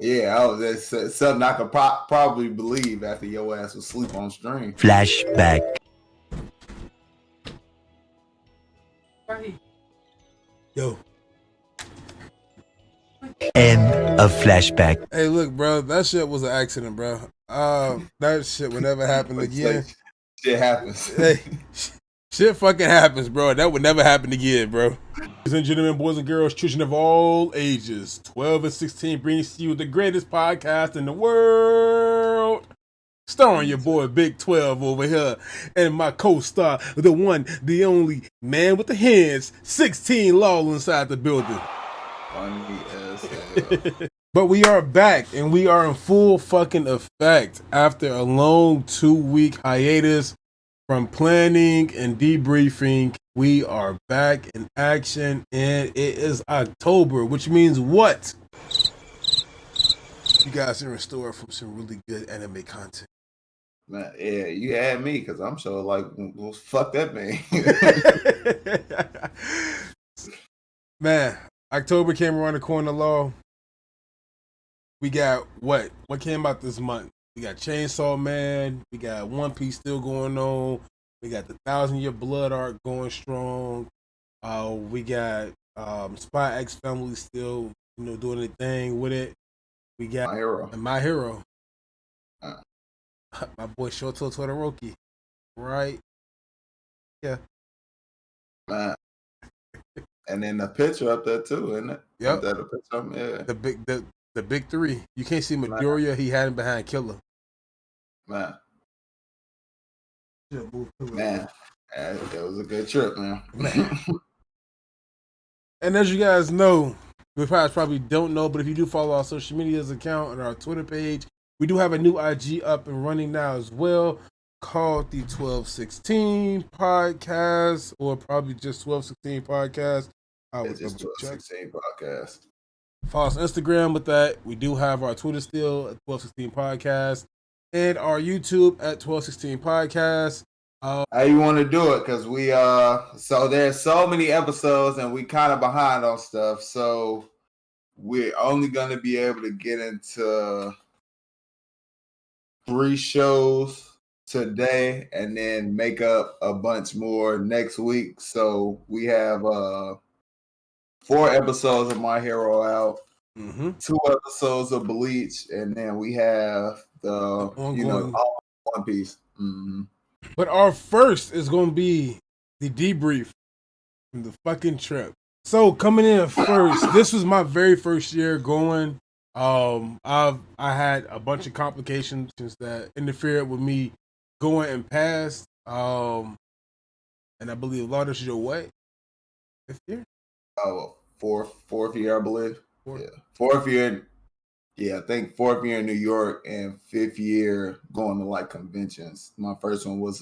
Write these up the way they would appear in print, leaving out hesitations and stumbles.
Yeah, I was that's something I could probably believe after your ass was asleep on stream. Flashback. Yo. End of flashback. Hey, look, bro. That shit was an accident, bro. That shit would never happen again. Shit happens. Hey, shit fucking happens, bro. That would never happen again, bro. Ladies and gentlemen, boys and girls, children of all ages, 12 and 16 brings to you the greatest podcast in the world. Starring your boy Big 12 over here and my co-star, the one, the only man with the hands, 16 Law inside the building. Funny as hell. But we are back and we are in full fucking effect after a long 2-week hiatus from planning and debriefing. We are back in action and it is October, which means what? You guys are in store from some really good anime content. Man, yeah, you had me because I'm sure like, well, fuck that man. Man, October came around the corner, Law. We got what? What came out this month? We got Chainsaw Man. We got One Piece still going on. We got the 1,000-Year Blood arc going strong. We got Spy X Family still, doing their thing with it. We got My Hero. My boy Shoto Todoroki. Right? Yeah. Man. And then the picture up there too, isn't it? Yep. That a picture? Yeah. The big three. You can't see Midoriya. He had him behind Killer. Man. Man. That was a good trip, man. And as you guys know, we probably don't know, but if you do follow our social media's account and our Twitter page, we do have a new IG up and running now as well, called the 1216 Podcast, or probably just 1216 Podcast. It's just 1216 Podcast. Follow us on Instagram with that. We do have our Twitter still at 1216 Podcast and our YouTube at 1216 Podcast. How you want to do it? Because we so there's so many episodes and we kind of behind on stuff, so we're only gonna be able to get into 3 shows today and then make up a bunch more next week. So we have 4 episodes of My Hero out, 2 episodes of Bleach, and then we have the One Piece. Mm-hmm. But our first is going to be the debrief from the fucking trip. So coming in first, this was my very first year going. I had a bunch of complications that interfered with me going and past. And I believe a lot of your what? 5th year? Oh, fourth year, I believe. Yeah, 4th year. Yeah, I think 4th year in New York and 5th year going to like conventions. My first one was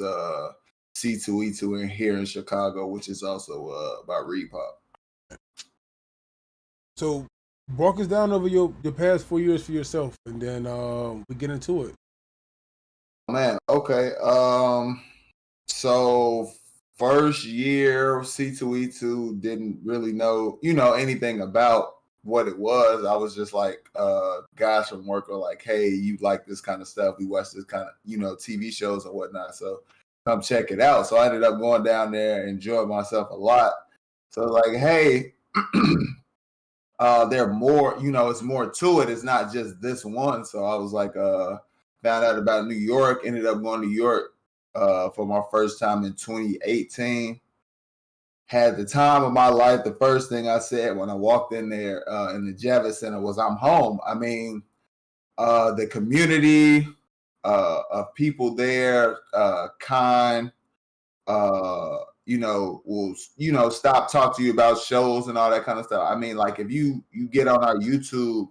C2E2 here in Chicago, which is also about Repop. So walk us down over your past 4 years for yourself, and then we get into it. Man, okay. So first year C2E2 didn't really know, anything about what it was. I was just like, guys from work were like, hey, you like this kind of stuff. We watch this kind of, TV shows and whatnot. So come check it out. So I ended up going down there and enjoying myself a lot. So like, hey, there are more, it's more to it. It's not just this one. So I was like, found out about New York, ended up going to New York for my first time in 2018. Had the time of my life. The first thing I said when I walked in there in the Javits Center was, I'm home. I mean, the community of people there, kind, will, stop, talk to you about shows and all that kind of stuff. I mean, like if you get on our YouTube,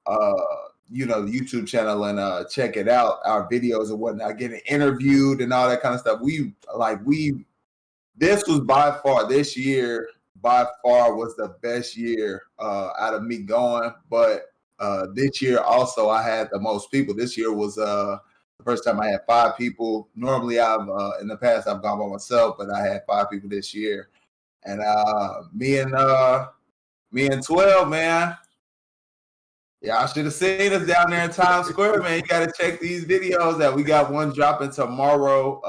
the YouTube channel and check it out, our videos and whatnot, getting interviewed and all that kind of stuff. This was this year was the best year out of me going. But this year also I had the most people. This year was the first time I had 5 people. Normally in the past I've gone by myself, but I had 5 people this year. And me and 12, man, Yeah, I should have seen us down there in Times Square, man. You got to check these videos out. We got one dropping tomorrow,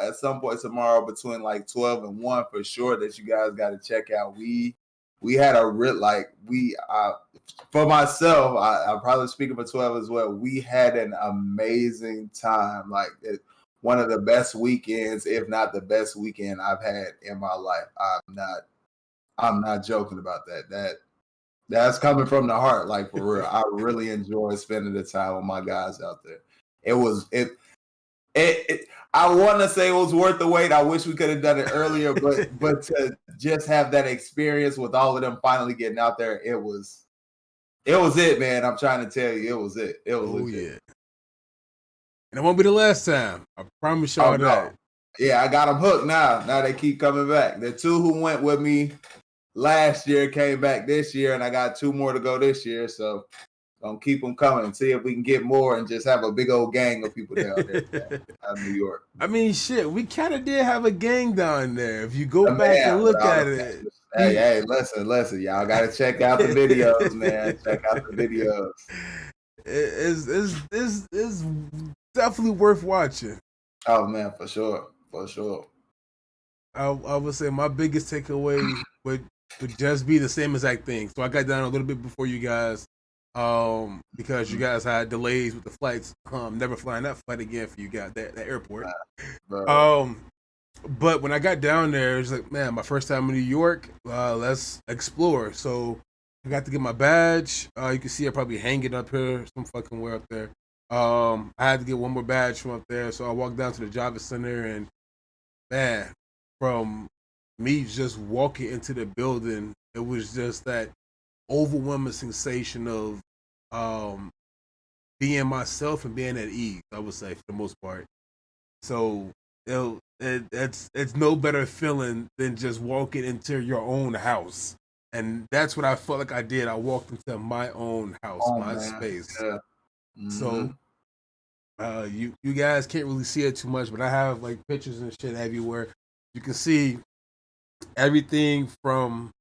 at some point tomorrow between like 12 and 1 for sure that you guys got to check out. We had a real for myself, I'm probably speaking for 12 as well. We had an amazing time. Like one of the best weekends, if not the best weekend I've had in my life. I'm not joking about that. That's coming from the heart, like for real. I really enjoy spending the time with my guys out there. It was I want to say it was worth the wait. I wish we could have done it earlier, but to just have that experience with all of them finally getting out there, it was it, man. I'm trying to tell you, it was it. It was legit. Yeah. And it won't be the last time. I promise y'all that. Yeah, I got them hooked now. Now they keep coming back. The two who went with me last year came back this year, and I got 2 more to go this year. So gonna keep them coming. See if we can get more and just have a big old gang of people down there out of New York. I mean, shit, we kind of did have a gang down there. If you go back and look at it. Hey, listen, y'all gotta check out the videos, man. Check out the videos. It's definitely worth watching. Oh man, for sure. I would say my biggest takeaway would just be the same exact thing. So I got down a little bit before you guys, because you guys had delays with the flights. Never flying that flight again for you guys, that airport. But when I got down there, it was like, man, my first time in New York. Let's explore. So I got to get my badge. You can see I probably hanging up here, some fucking way up there. I had to get one more badge from up there, so I walked down to the Javits Center, and man, from me just walking into the building, it was just that overwhelming sensation of being myself and being at ease, I would say, for the most part. So it's no better feeling than just walking into your own house. And that's what I felt like I did. I walked into my own house, space. Yeah. Mm-hmm. So you guys can't really see it too much, but I have like pictures and shit everywhere. You can see everything from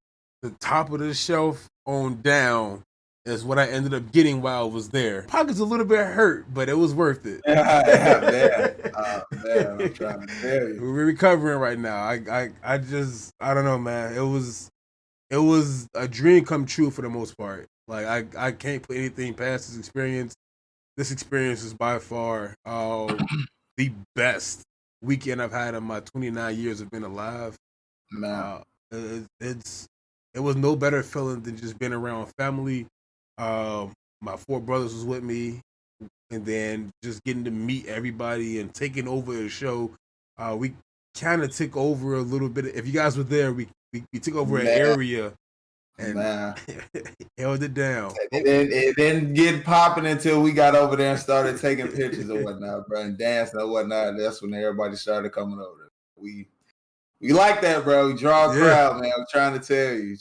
the top of the shelf on down is what I ended up getting while I was there. Pocket's a little bit hurt, but it was worth it. Yeah, man, I'm trying to tell you. We're recovering right now. I don't know, man. It was a dream come true for the most part. Like I can't put anything past this experience. This experience is by far the best weekend I've had in my 29 years of being alive. Man, it was no better feeling than just being around family. My 4 brothers was with me, and then just getting to meet everybody and taking over the show. We kind of took over a little bit. If you guys were there, we took over an area and held it down. It didn't get popping until we got over there and started taking pictures and whatnot, bro, and dancing and whatnot. That's when everybody started coming over. We like that, bro. We draw a crowd, man. I'm trying to tell you. You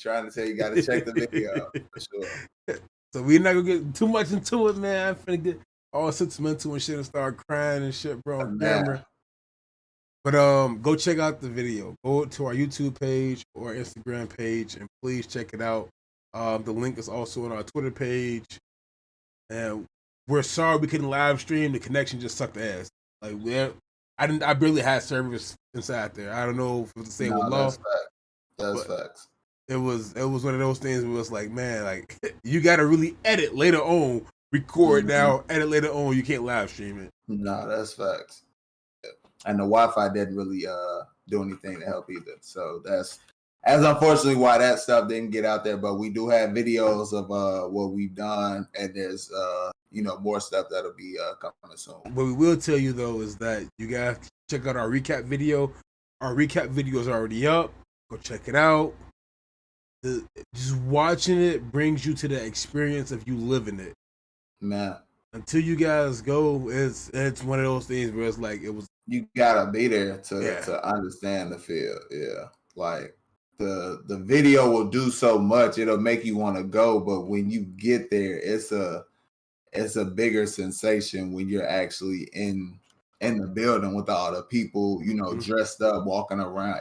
got to check the video out for sure. So we're not gonna get too much into it, man. I'm finna get all sentimental and shit and start crying and shit, bro, on camera. But go check out the video. Go to our YouTube page or Instagram page and please check it out. The link is also on our Twitter page. And we're sorry we couldn't live stream. The connection just sucked ass. Like I barely had service inside there. I don't know if it was the same with Law. That's facts. It was one of those things where it's like, man, like you gotta really edit later on, record now, edit later on. You can't live stream it. No, that's facts. And the Wi-Fi didn't really do anything to help either. So that's unfortunately why that stuff didn't get out there. But we do have videos of what we've done, and there's more stuff that'll be coming soon. What we will tell you though is that you guys check out our recap video. Our recap video is already up. Go check it out. Just watching it brings you to the experience of you living it. Man, until you guys go, it's one of those things where it's like it was. You gotta be there to understand the feel. Yeah, like the video will do so much; it'll make you want to go. But when you get there, it's a bigger sensation when you're actually in the building with all the people, dressed up, walking around.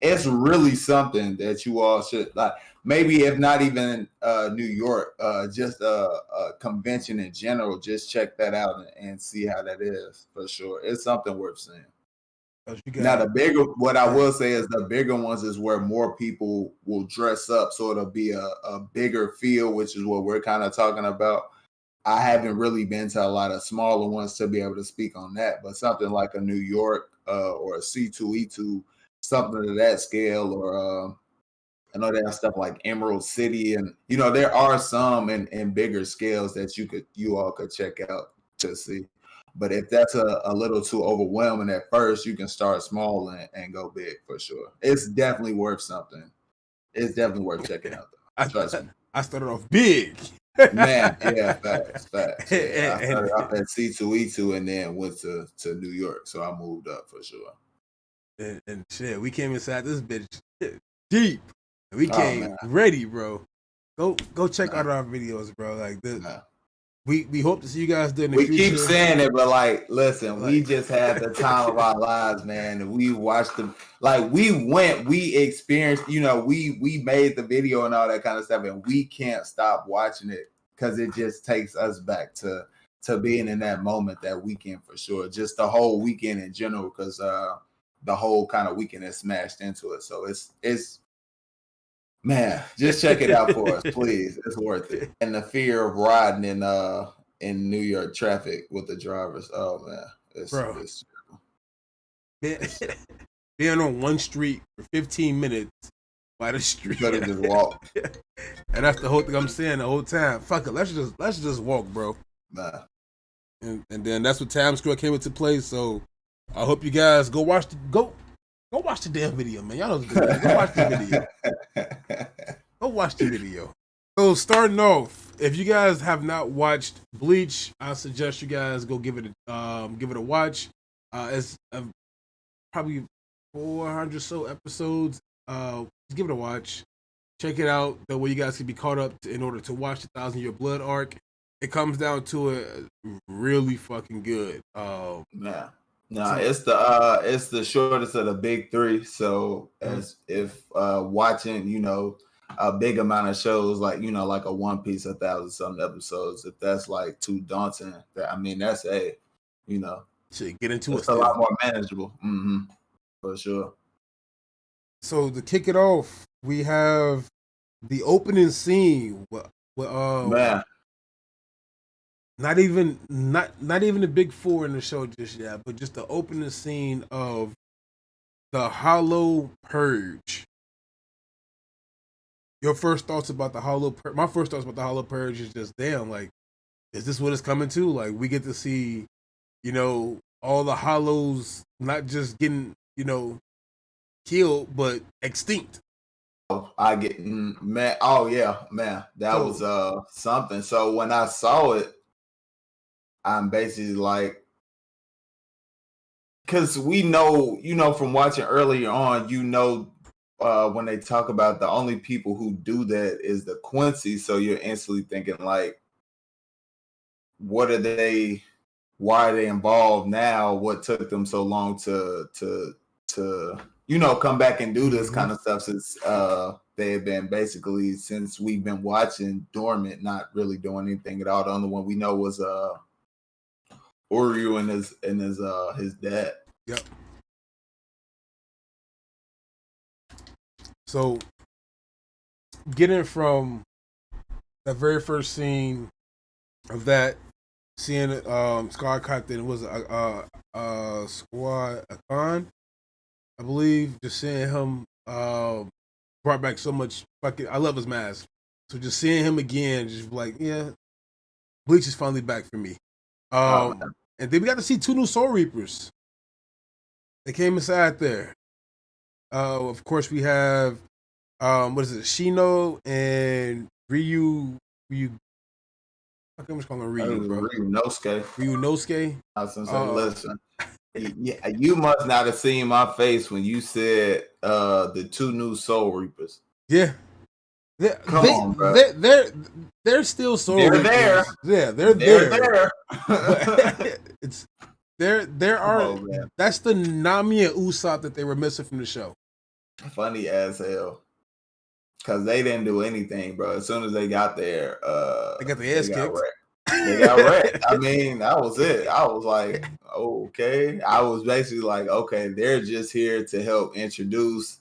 it's really something that you all should like. Maybe if not even New York, just a convention in general, just check that out and see how that is for sure. It's something worth seeing. Now the bigger, what I will say is the bigger ones is where more people will dress up, so it'll be a bigger feel, which is what we're kind of talking about. I haven't really been to a lot of smaller ones to be able to speak on that, but something like a New York or a C2E2, something of that scale, or I know they have stuff like Emerald City, and there are some in bigger scales that you all could check out to see. But if that's a little too overwhelming at first, you can start small and go big for sure. It's definitely worth something. It's definitely worth checking out though. Trust me. I started off big. Man, yeah, facts. Yeah, I started off at C2E2 and then went to New York, so I moved up for sure. And shit, we came inside this bitch deep. We came ready, bro. Go check out our videos, bro. Like this. We hope to see you guys there in the future. We keep saying it, but listen, we just had the time of our lives, man. And we watched them. We experienced, we made the video and all that kind of stuff, and we can't stop watching it because it just takes us back to being in that moment that weekend for sure. Just the whole weekend in general, because the whole kind of weekend is smashed into it. So it's man, just check it out for us, please. It's worth it. And the fear of riding in New York traffic with the drivers. Oh man, it's being on one street for 15 minutes by the street. Better just walk. And that's the whole thing I'm saying the whole time. Fuck it, let's just walk, bro. Nah. And then that's what Times Square came into play. So I hope you guys go watch the damn video, man. Y'all know the video. Go watch the video. Go watch the video. So starting off, if you guys have not watched Bleach, I suggest you guys go give it a watch. It's probably 400 so episodes. Just give it a watch. Check it out. That way you guys can be caught up in order to watch the 1,000-Year Blood arc. It comes down to it really fucking good. Yeah. No, it's the shortest of the big three. So as if watching, a big amount of shows like like a One Piece, 1,000-something episodes, if that's like too daunting, that's should get into it's a lot more manageable. For sure. So to kick it off, we have the opening scene. Man. Not even the big four in the show just yet, but just the opening scene of the Hollow Purge. Your first thoughts about the Hollow Purge? My first thoughts about the Hollow Purge is just, damn, like, is this what it's coming to? Like, we get to see, all the Hollows not just getting, killed, but extinct. I get, man. Oh yeah, man. That was something. So when I saw it, I'm basically like, because we know, from watching earlier on, when they talk about the only people who do that is the Quincy. So you're instantly thinking like, what are they? Why are they involved now? What took them so long to come back and do this kind of stuff since they have been basically, since we've been watching, dormant, not really doing anything at all. The only one we know was Uryu and his dad. Yep. So getting from that very first scene of that, seeing Scar Captain was Squad Akon, I believe, just seeing him brought back so much fucking. I love his mask. So just seeing him again, just like, yeah, Bleach is finally back for me. And then we got to see 2 new Soul Reapers. They came inside there. Of course, we have what is it? Shino and Ryu. I can just call him Ryu, bro. Ryunosuke. I was gonna say, listen. Yeah, you must not have seen my face when you said the 2 new Soul Reapers. Yeah. Come on, bro. They're still Soul Reapers. There. Yeah, they're there. It's there are. Oh, that's the Nami and Usopp that they were missing from the show. Funny as hell. Cause they didn't do anything, bro. As soon as they got there, They got the ass got kicked. wrecked. They got wrecked. I mean, that was it. I was like, okay. I was basically like, okay, they're just here to help introduce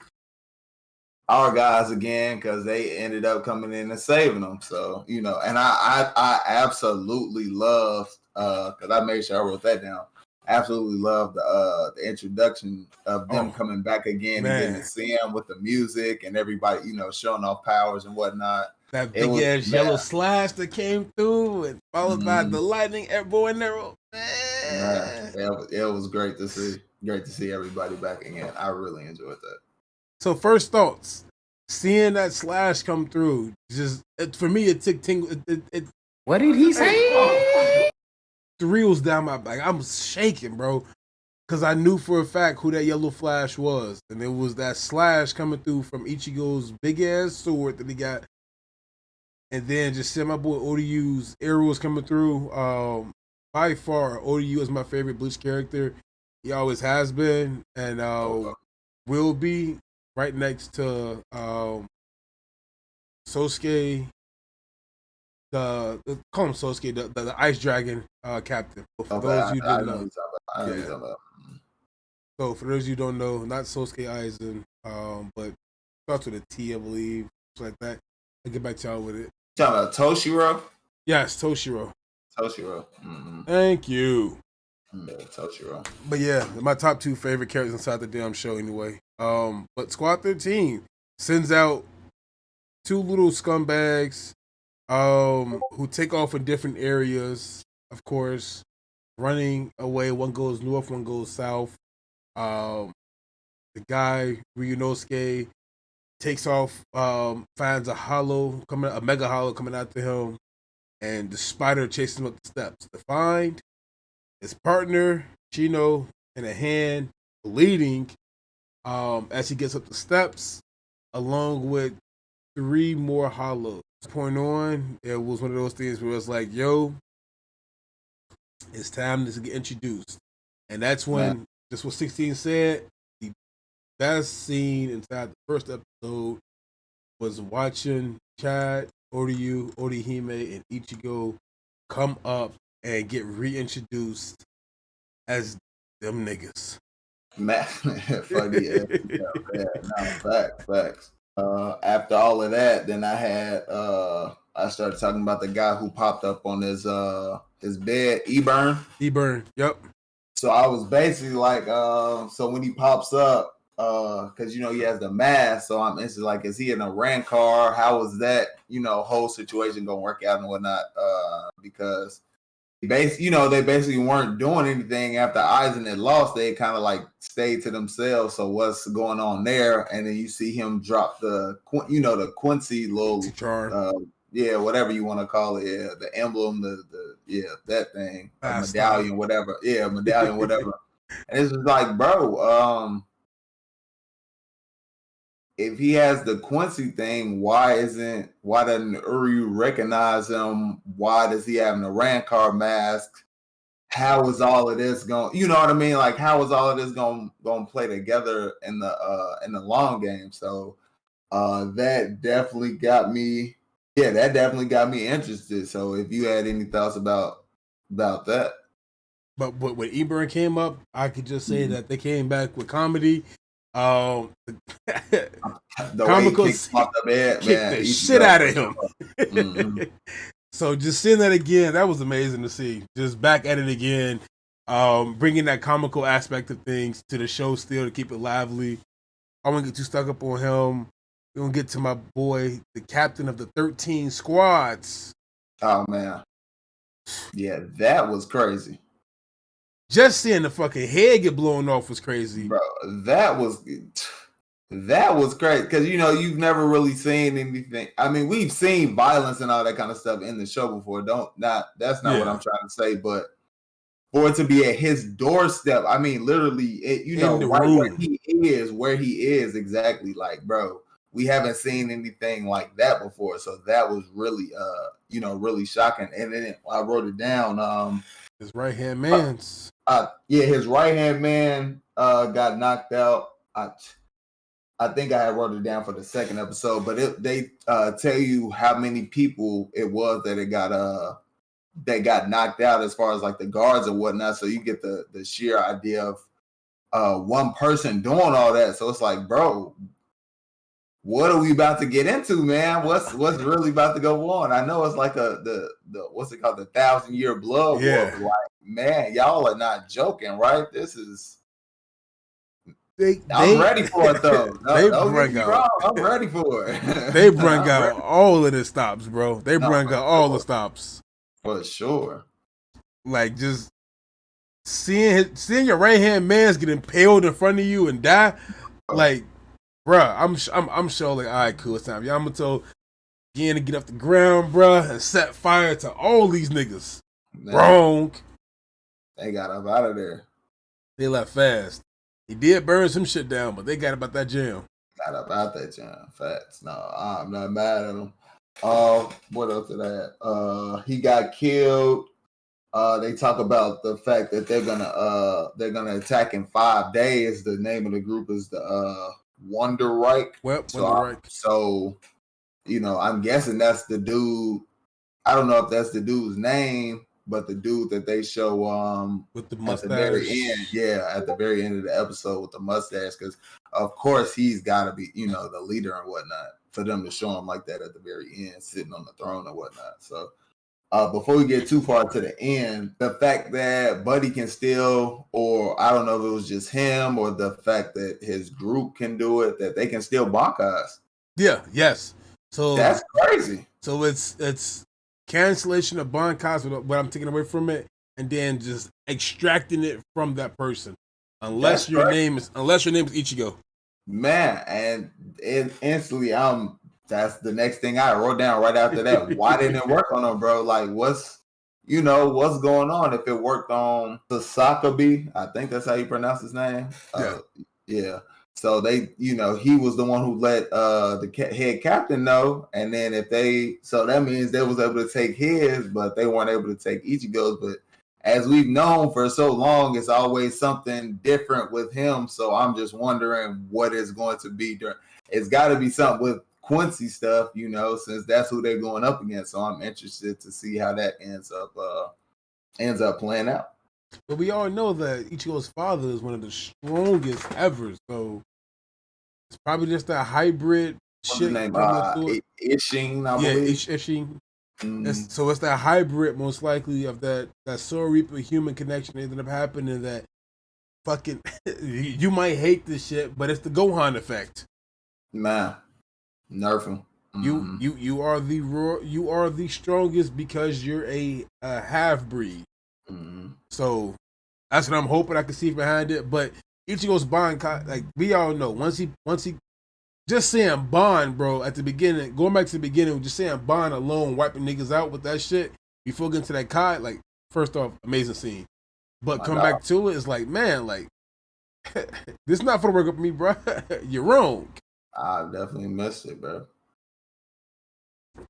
our guys again because they ended up coming in and saving them. So, you know, and I absolutely loved because I made sure I wrote that down. Absolutely love the introduction of them coming back again and getting to see them with the music and everybody, you know, showing off powers and whatnot. That big ass yellow slash that came through and followed by the lightning bow and arrow. It was great to see. Great to see everybody back again. I really enjoyed that. So first thoughts, seeing that slash come through, for me it took tingle. What did he say? Thrills down my back. I'm shaking, bro, because I knew for a fact who that yellow flash was, and it was that slash coming through from Ichigo's big ass sword that he got, and then just seeing my boy ODU's arrows coming through. By far, ODU is my favorite Bleach character. He always has been, and will be right next to Sosuke. Call him Sosuke, the Ice Dragon captain. For those of you who don't know, So for those of you who don't know, not Sosuke Aizen, but starts with a T, I believe, like that. I'll get back to y'all with it. You talking about Toshiro? Yes, Toshiro. Toshiro. Mm-hmm. Thank you. Yeah, Toshiro. But yeah, my top 2 favorite characters inside the damn show anyway. But Squad 13 sends out 2 little scumbags who take off in different areas, of course, running away. One goes north, one goes south. The guy, Ryunosuke, takes off, finds a mega hollow coming after him, and the spider chases him up the steps to find his partner, Chino, in a hand, bleeding, as he gets up the steps, along with 3 more hollows. Point on, it was one of those things where it's like, yo, it's time to get introduced. And that's when, just what 16 said, the best scene inside the first episode was watching Chad, Oryu, Orihime, and Ichigo come up and get reintroduced as them niggas. Man, funny as facts. After all of that, then I started talking about the guy who popped up on his bed, Eburn. Yep. So I was basically like, so when he pops up, because you know he has the mask, so I'm instantly like, is he in a rent car? How was that, whole situation gonna work out and whatnot? Because they basically weren't doing anything after Eisen had lost. They kind of like stayed to themselves. So what's going on there? And then you see him drop the Quincy little charm. Whatever you want to call it. Yeah, the emblem, that thing, medallion, whatever. Yeah, medallion, whatever. And it's just like, bro, if he has the Quincy thing, why doesn't Uryu recognize him? Why does he have the Rancor mask? How is all of this going? You know what I mean? Like, how is all of this going to play together in the long game? So that definitely got me. Yeah, that definitely got me interested. So if you had any thoughts about that. But when Eburn came up, I could just say that they came back with comedy. The comical kicked the shit out of him. Mm-hmm. So just seeing that again, that was amazing to see. Just back at it again, bringing that comical aspect of things to the show still to keep it lively. I won't get too stuck up on him. We're going to get to my boy, the captain of the 13 squads. Oh, man. Yeah, that was crazy. Just seeing the fucking head get blown off was crazy. Bro, that was crazy. Because, you've never really seen anything. I mean, we've seen violence and all that kind of stuff in the show before. That's not what I'm trying to say. But for it to be at his doorstep, I mean, literally, where he is exactly. Like, bro, we haven't seen anything like that before. So that was really, really shocking. And then I wrote it down. His right-hand man's. His right-hand man got knocked out. I think I had wrote it down for the second episode, but they tell you how many people it was that got knocked out as far as like the guards and whatnot. So you get the sheer idea of one person doing all that. So it's like, bro, what are we about to get into, man? What's really about to go on? I know it's like the what's it called, the 1,000-year blood war. But like, man, y'all are not joking, right? This is. I'm ready for it though. Don't get me wrong. I'm ready for it. They bring out all of the stops, bro. They bring out all the stops for sure. Like just seeing your right hand man's get impaled in front of you and die, like, bruh. I'm sure like, all right, cool, it's time. Yamato again to get off the ground, bruh, and set fire to all these niggas. Man, wrong. They got up out of there. They left fast. He did burn some shit down, but they got about that jam. Got about that jam. Facts. No, I'm not mad at him. What else did that? He got killed. They talk about the fact that they're gonna attack in 5 days. The name of the group is the Wonder Reich. So, you know, I'm guessing that's the dude. I don't know if that's the dude's name, but the dude that they show with the mustache at the very end, at the very end of the episode with the mustache, because of course he's got to be, you know, the leader and whatnot, for them to show him like that at the very end, sitting on the throne and whatnot. So before we get too far to the end, the fact that Buddy can still, or I don't know if it was just him, or the fact that his group can do it, that they can still bonk us. Yeah. Yes. So that's crazy. So it's cancellation of Bankai, what I'm taking away from it, and then just extracting it from that person, unless your name is Ichigo. Man, and instantly, that's the next thing I wrote down right after that. Why didn't it work on him, bro? Like, what's going on? If it worked on Sasakabe, I think that's how you pronounce his name. Yeah. So they, you know, he was the one who let the head captain know, and then so that means they was able to take his, but they weren't able to take Ichigo's. But as we've known for so long, it's always something different with him. So I'm just wondering what is going to be. It's got to be something with Quincy stuff, you know, since that's who they're going up against. So I'm interested to see how that ends up playing out. But we all know that Ichigo's father is one of the strongest ever, so it's probably just that hybrid shit. What's his name? Ishin, I believe. Ishin. So it's that hybrid, most likely, of that Soul Reaper human connection that ended up happening. That fucking you might hate this shit, but it's the Gohan effect. Man, nerf him. You are the strongest because you're a half breed. So that's what I'm hoping I can see behind it. But Ichigo's Bankai, like we all know, once he just saying Bond, bro, at the beginning, going back to the beginning, just saying Bond alone, wiping niggas out with that shit before getting to that Kai, like, first off, amazing scene. But come back to it, it's like, man, like, this not for the work of me, bro. You're wrong. I definitely missed it, bro.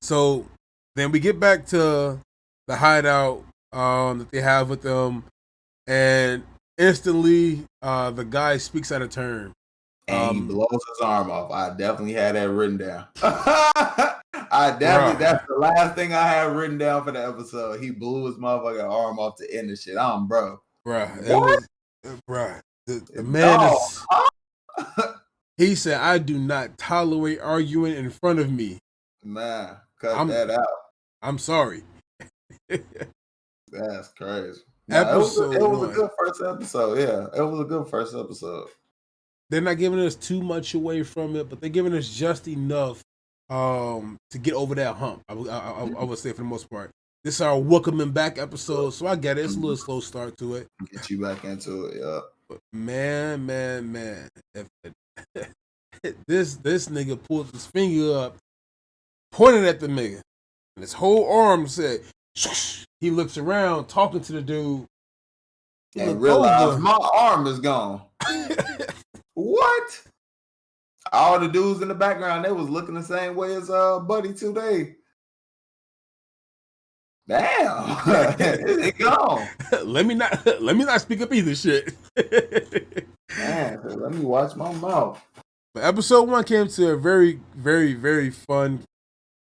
So then we get back to the hideout that they have with them, and instantly the guy speaks out of turn. And he blows his arm off. I definitely had that written down. That's the last thing I had written down for the episode. He blew his motherfucking arm off to end the shit. Bro. The man is. He said, "I do not tolerate arguing in front of me." Man, cut that out. I'm sorry. That's crazy. It was a good first episode. Yeah, it was a good first episode. They're not giving us too much away from it, but they're giving us just enough to get over that hump. I would say for the most part. This is our welcoming back episode, so I get it. It's a little slow start to it. Get you back into it, yeah. But man. If this nigga pulled his finger up, pointed at the nigga, and his whole arm said, "Shush." He looks around, talking to the dude, and realizes my arm is gone. What? All the dudes in the background, they was looking the same way as Buddy today. Damn, it gone. Let me not speak up either. Shit. Man, let me watch my mouth. But episode 1 came to a very, very, very fun,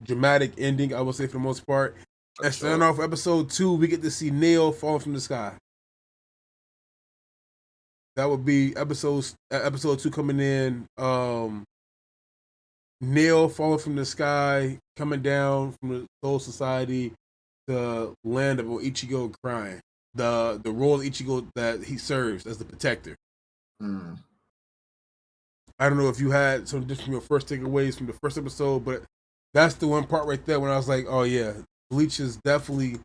dramatic ending, I would say, for the most part. And starting off episode 2, we get to see Neil falling from the sky. That would be episode 2 coming in. Neil falling from the sky, coming down from the Soul Society, the land of Ichigo crying. The role of Ichigo that he serves as the protector. Mm. I don't know if you had some different your first takeaways from the first episode, but that's the one part right there when I was like, oh yeah, Bleach is definitely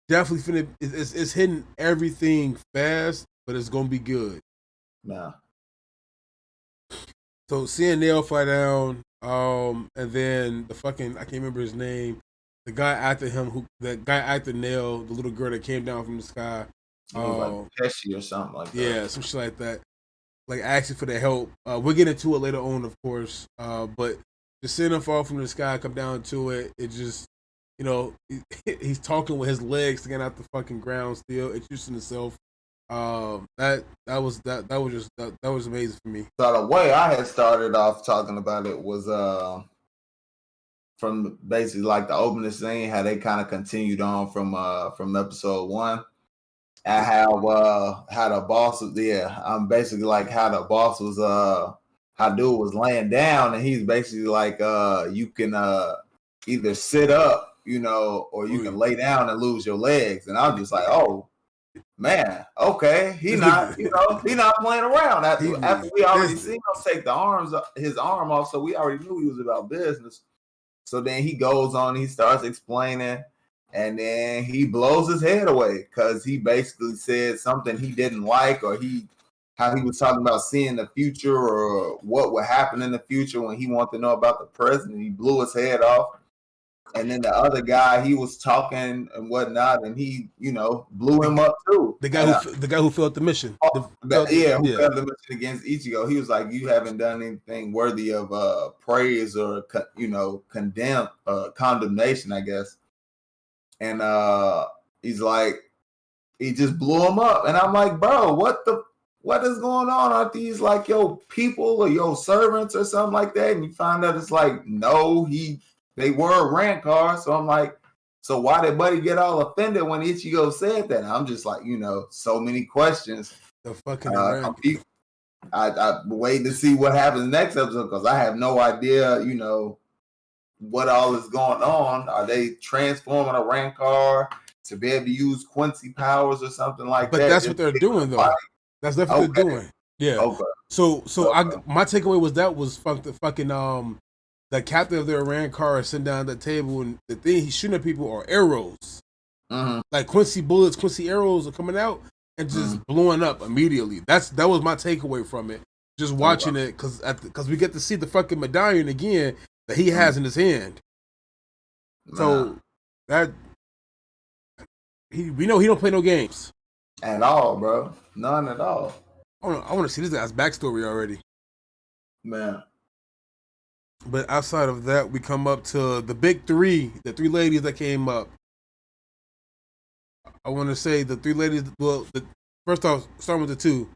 finna, it's hitting everything fast, but it's gonna be good. Nah. So seeing Nail fly down, and then the fucking I can't remember his name, the guy after him after Nail, the little girl that came down from the sky. Like Pesci or something like that. Yeah, some shit like that. Like asking for the help. We'll get into it later on, of course. But just seeing him fall from the sky, come down to it, it just, he's talking with his legs sticking out the fucking ground still, introducing himself. That was amazing for me. So the way I had started off talking about it was from basically like the opening scene, how they kind of continued on from episode 1. And how the boss was basically like how the boss was how dude was laying down, and he's basically like you can either sit up, or you can lay down and lose your legs. And I'm just like, oh man, okay, he not playing around. After we already seen him take his arm off, so we already knew he was about business. So then he goes on, he starts explaining. And then he blows his head away because he basically said something he didn't like, or how he was talking about seeing the future or what would happen in the future when he wanted to know about the present. He blew his head off. And then the other guy, he was talking and whatnot, and he, blew him up too. The guy who failed the mission. Who failed the mission against Ichigo. He was like, "You haven't done anything worthy of praise or condemnation, I guess." And he's like, he just blew him up. And I'm like, bro, what is going on? Aren't these like your people or your servants or something like that? And you find out it's like, no, they were Rancor. So I'm like, so why did Buddy get all offended when Ichigo said that? And I'm just like, so many questions. The fucking I wait to see what happens next episode because I have no idea, what all is going on. Are they transforming a Rancor to be able to use Quincy powers or something like that? But that's what they're doing, though. That's definitely what they're doing. Yeah. Okay. So my takeaway was the fucking the captain of their Rancor sitting down at the table, and the thing he's shooting at people are arrows. Mm-hmm. Like Quincy bullets, Quincy arrows are coming out and just blowing up immediately. That was my takeaway from it. Just watching it because we get to see the fucking medallion again that he has in his hand. So that we know he don't play no games at all, bro. None at all. I want to see this guy's backstory already, man. But outside of that, we come up to the big three, the three ladies that came up. I want to say the three ladies. Well, first off, starting with the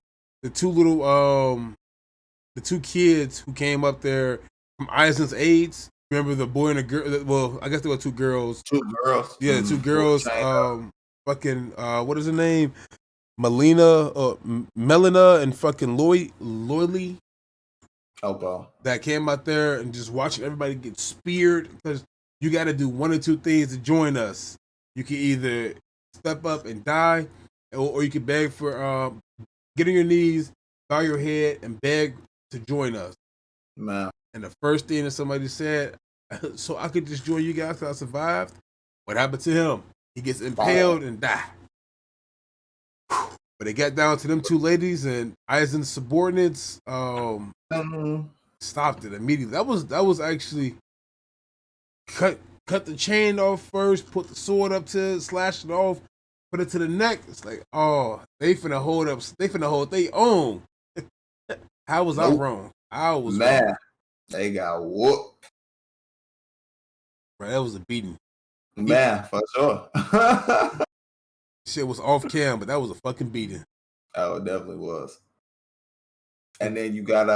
two kids who came up there from Aizen's aides. Remember the boy and the girl? Well, I guess there were two girls. Two girls. Yeah, two girls. Fucking what is her name? Melina and fucking Loyly. Oh, bro. That came out there and just watching everybody get speared because you got to do one or two things to join us. You can either step up and die, or you can beg for get on your knees, bow your head, and beg to join us. Man. And the first thing that somebody said, so I could just join you guys because I survived. What happened to him? He gets impaled and die. But it got down to them two ladies and Aizen's subordinates stopped it immediately. That was actually cut the chain off first, put the sword up to it, slash it off, put it to the neck. It's like, oh, they finna hold they own. How was I wrong? I was wrong. They got whooped. Right, that was a beating. Man, for sure. Shit was off cam, but that was a fucking beating. Oh, it definitely was. And then you got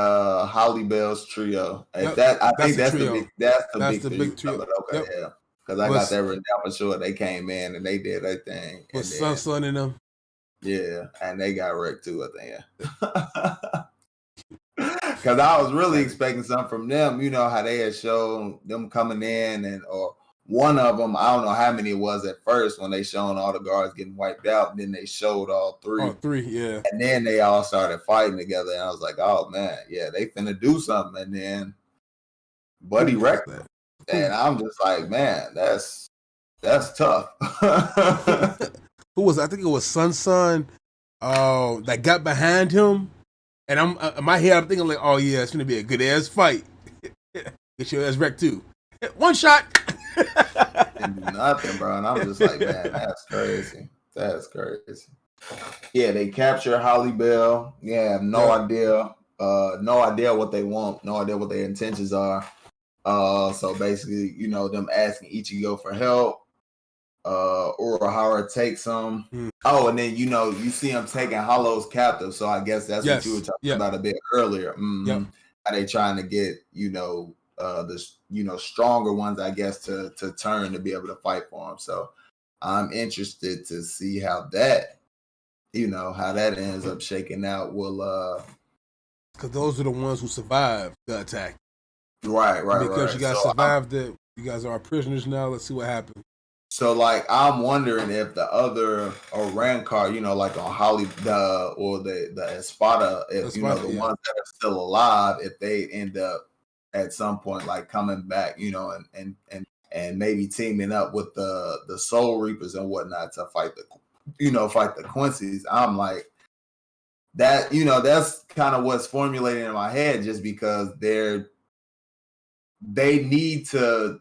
Holly Bell's trio. Yep, I think that's that's the the trio. big that's the That's big the three. big trio. Okay, Yep. yeah. Because I got that written down for sure. They came in and they did their thing. With And Sun in them. yeah, and they got wrecked too at the end. Because I was really expecting something from them. You know how they had shown them coming in, or one of them, I don't know how many it was at first when they shown all the guards getting wiped out. And then they showed all three. All three, yeah. And then they all started fighting together. And I was like, oh, man, yeah, they finna do something. And then Buddy wrecked them. And I'm just like, man, that's tough. Who was I think it was Sun that got behind him. And I'm in my head, I'm thinking like, oh yeah, it's gonna be a good ass fight. Get your ass wrecked too. One shot. Didn't do nothing, bro. And I'm just like, man, that's crazy. That's crazy. Yeah, they capture Holly Bell. Yeah, have no idea. No idea what they want. No idea what their intentions are. So basically, you know, them asking Ichigo for help. Urahara takes them. Oh, and then you know you see him taking Hollow's captive. So I guess that's what you were talking about a bit earlier. How they trying to get the stronger ones, I guess, to turn to be able to fight for him. So I'm interested to see how that ends up shaking out. Will because those are the ones who survived the attack. Right. Because you guys survived it. You guys are prisoners now. Let's see what happens. So, like, I'm wondering if the other Rancor, you know, like on Holly or the Espada, if you know the ones that are still alive, if they end up at some point like coming back, you know, and maybe teaming up with the Soul Reapers and whatnot to fight the Quincy's. I'm like that, you know, that's kind of what's formulating in my head, just because they need to,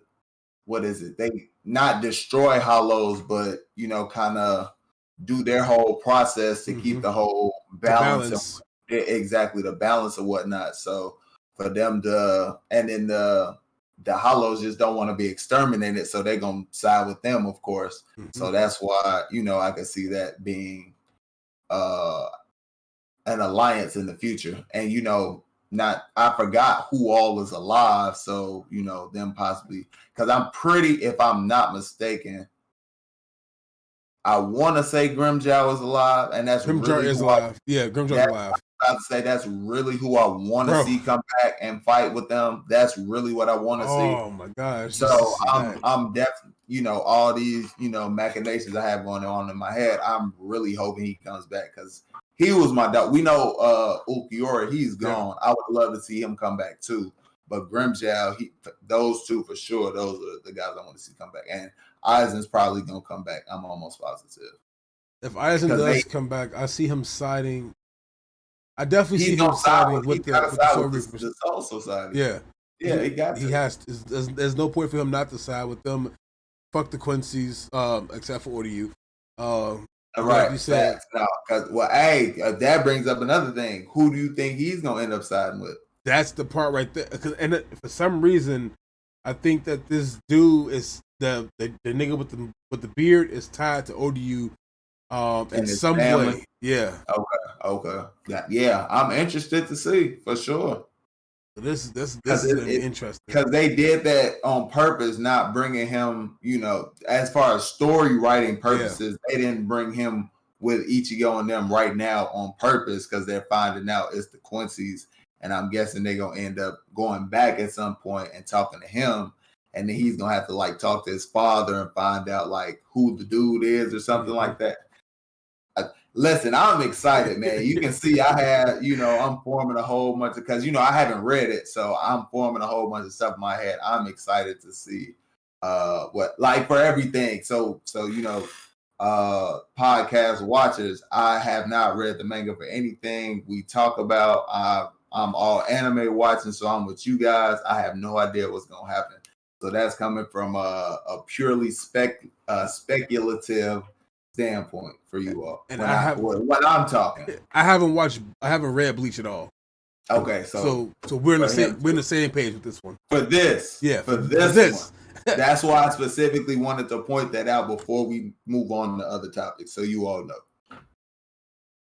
what is it? They not destroy Hollows, but you know, kind of do their whole process to keep the whole balance. Exactly, the balance or whatnot. So for them to, and then the Hollows just don't want to be exterminated, so they're gonna side with them, of course. So that's why, you know, I can see that being an alliance in the future. And you know, I forgot who all is alive, so you know, them possibly, because I'm pretty, if I'm not mistaken, I want to say Grimjow is alive, and that's Grimjow really is alive. Grimjow's alive. I'm about to say that's really who I want to see come back and fight with them. That's really what I want to see. Oh my gosh! So I'm definitely, you know, all these, you know, machinations I have going on in my head, I'm really hoping he comes back, because he was my dog. We know Ulquiorra, he's gone. I would love to see him come back too. But Grimjow, those two for sure, those are the guys I want to see come back. And Aizen's probably going to come back. I'm almost positive. If Aizen does come back, I see him siding. I definitely see him siding with the Soul Reapers. The Soul Society. Yeah, he got to. He has to. There's no point for him not to side with them. Fuck the Quincy's, except for ODU. Right, like you said. No, because that brings up another thing. Who do you think he's gonna end up siding with? That's the part right there. And for some reason, I think that this dude is the nigga with the beard is tied to ODU, in some way. Yeah. Okay. Yeah, I'm interested to see for sure. This is gonna be interesting, because they did that on purpose, not bringing him, you know, as far as story writing purposes. They didn't bring him with Ichigo and them right now on purpose, because they're finding out it's the Quincy's, and I'm guessing they're gonna end up going back at some point and talking to him, and then he's gonna have to like talk to his father and find out like who the dude is or something like that. Listen, I'm excited, man. You can see I'm forming a whole bunch of, because, you know, I haven't read it, so I'm forming a whole bunch of stuff in my head. I'm excited to see what, like, for everything. So you know, podcast watchers, I have not read the manga for anything we talk about. I'm all anime watching, so I'm with you guys. I have no idea what's gonna happen. So that's coming from a purely speculative standpoint for you all. And when I'm talking, I haven't read Bleach at all. Okay, so we're in the same page with this one. For this, for this one. That's why I specifically wanted to point that out before we move on to other topics, so you all know.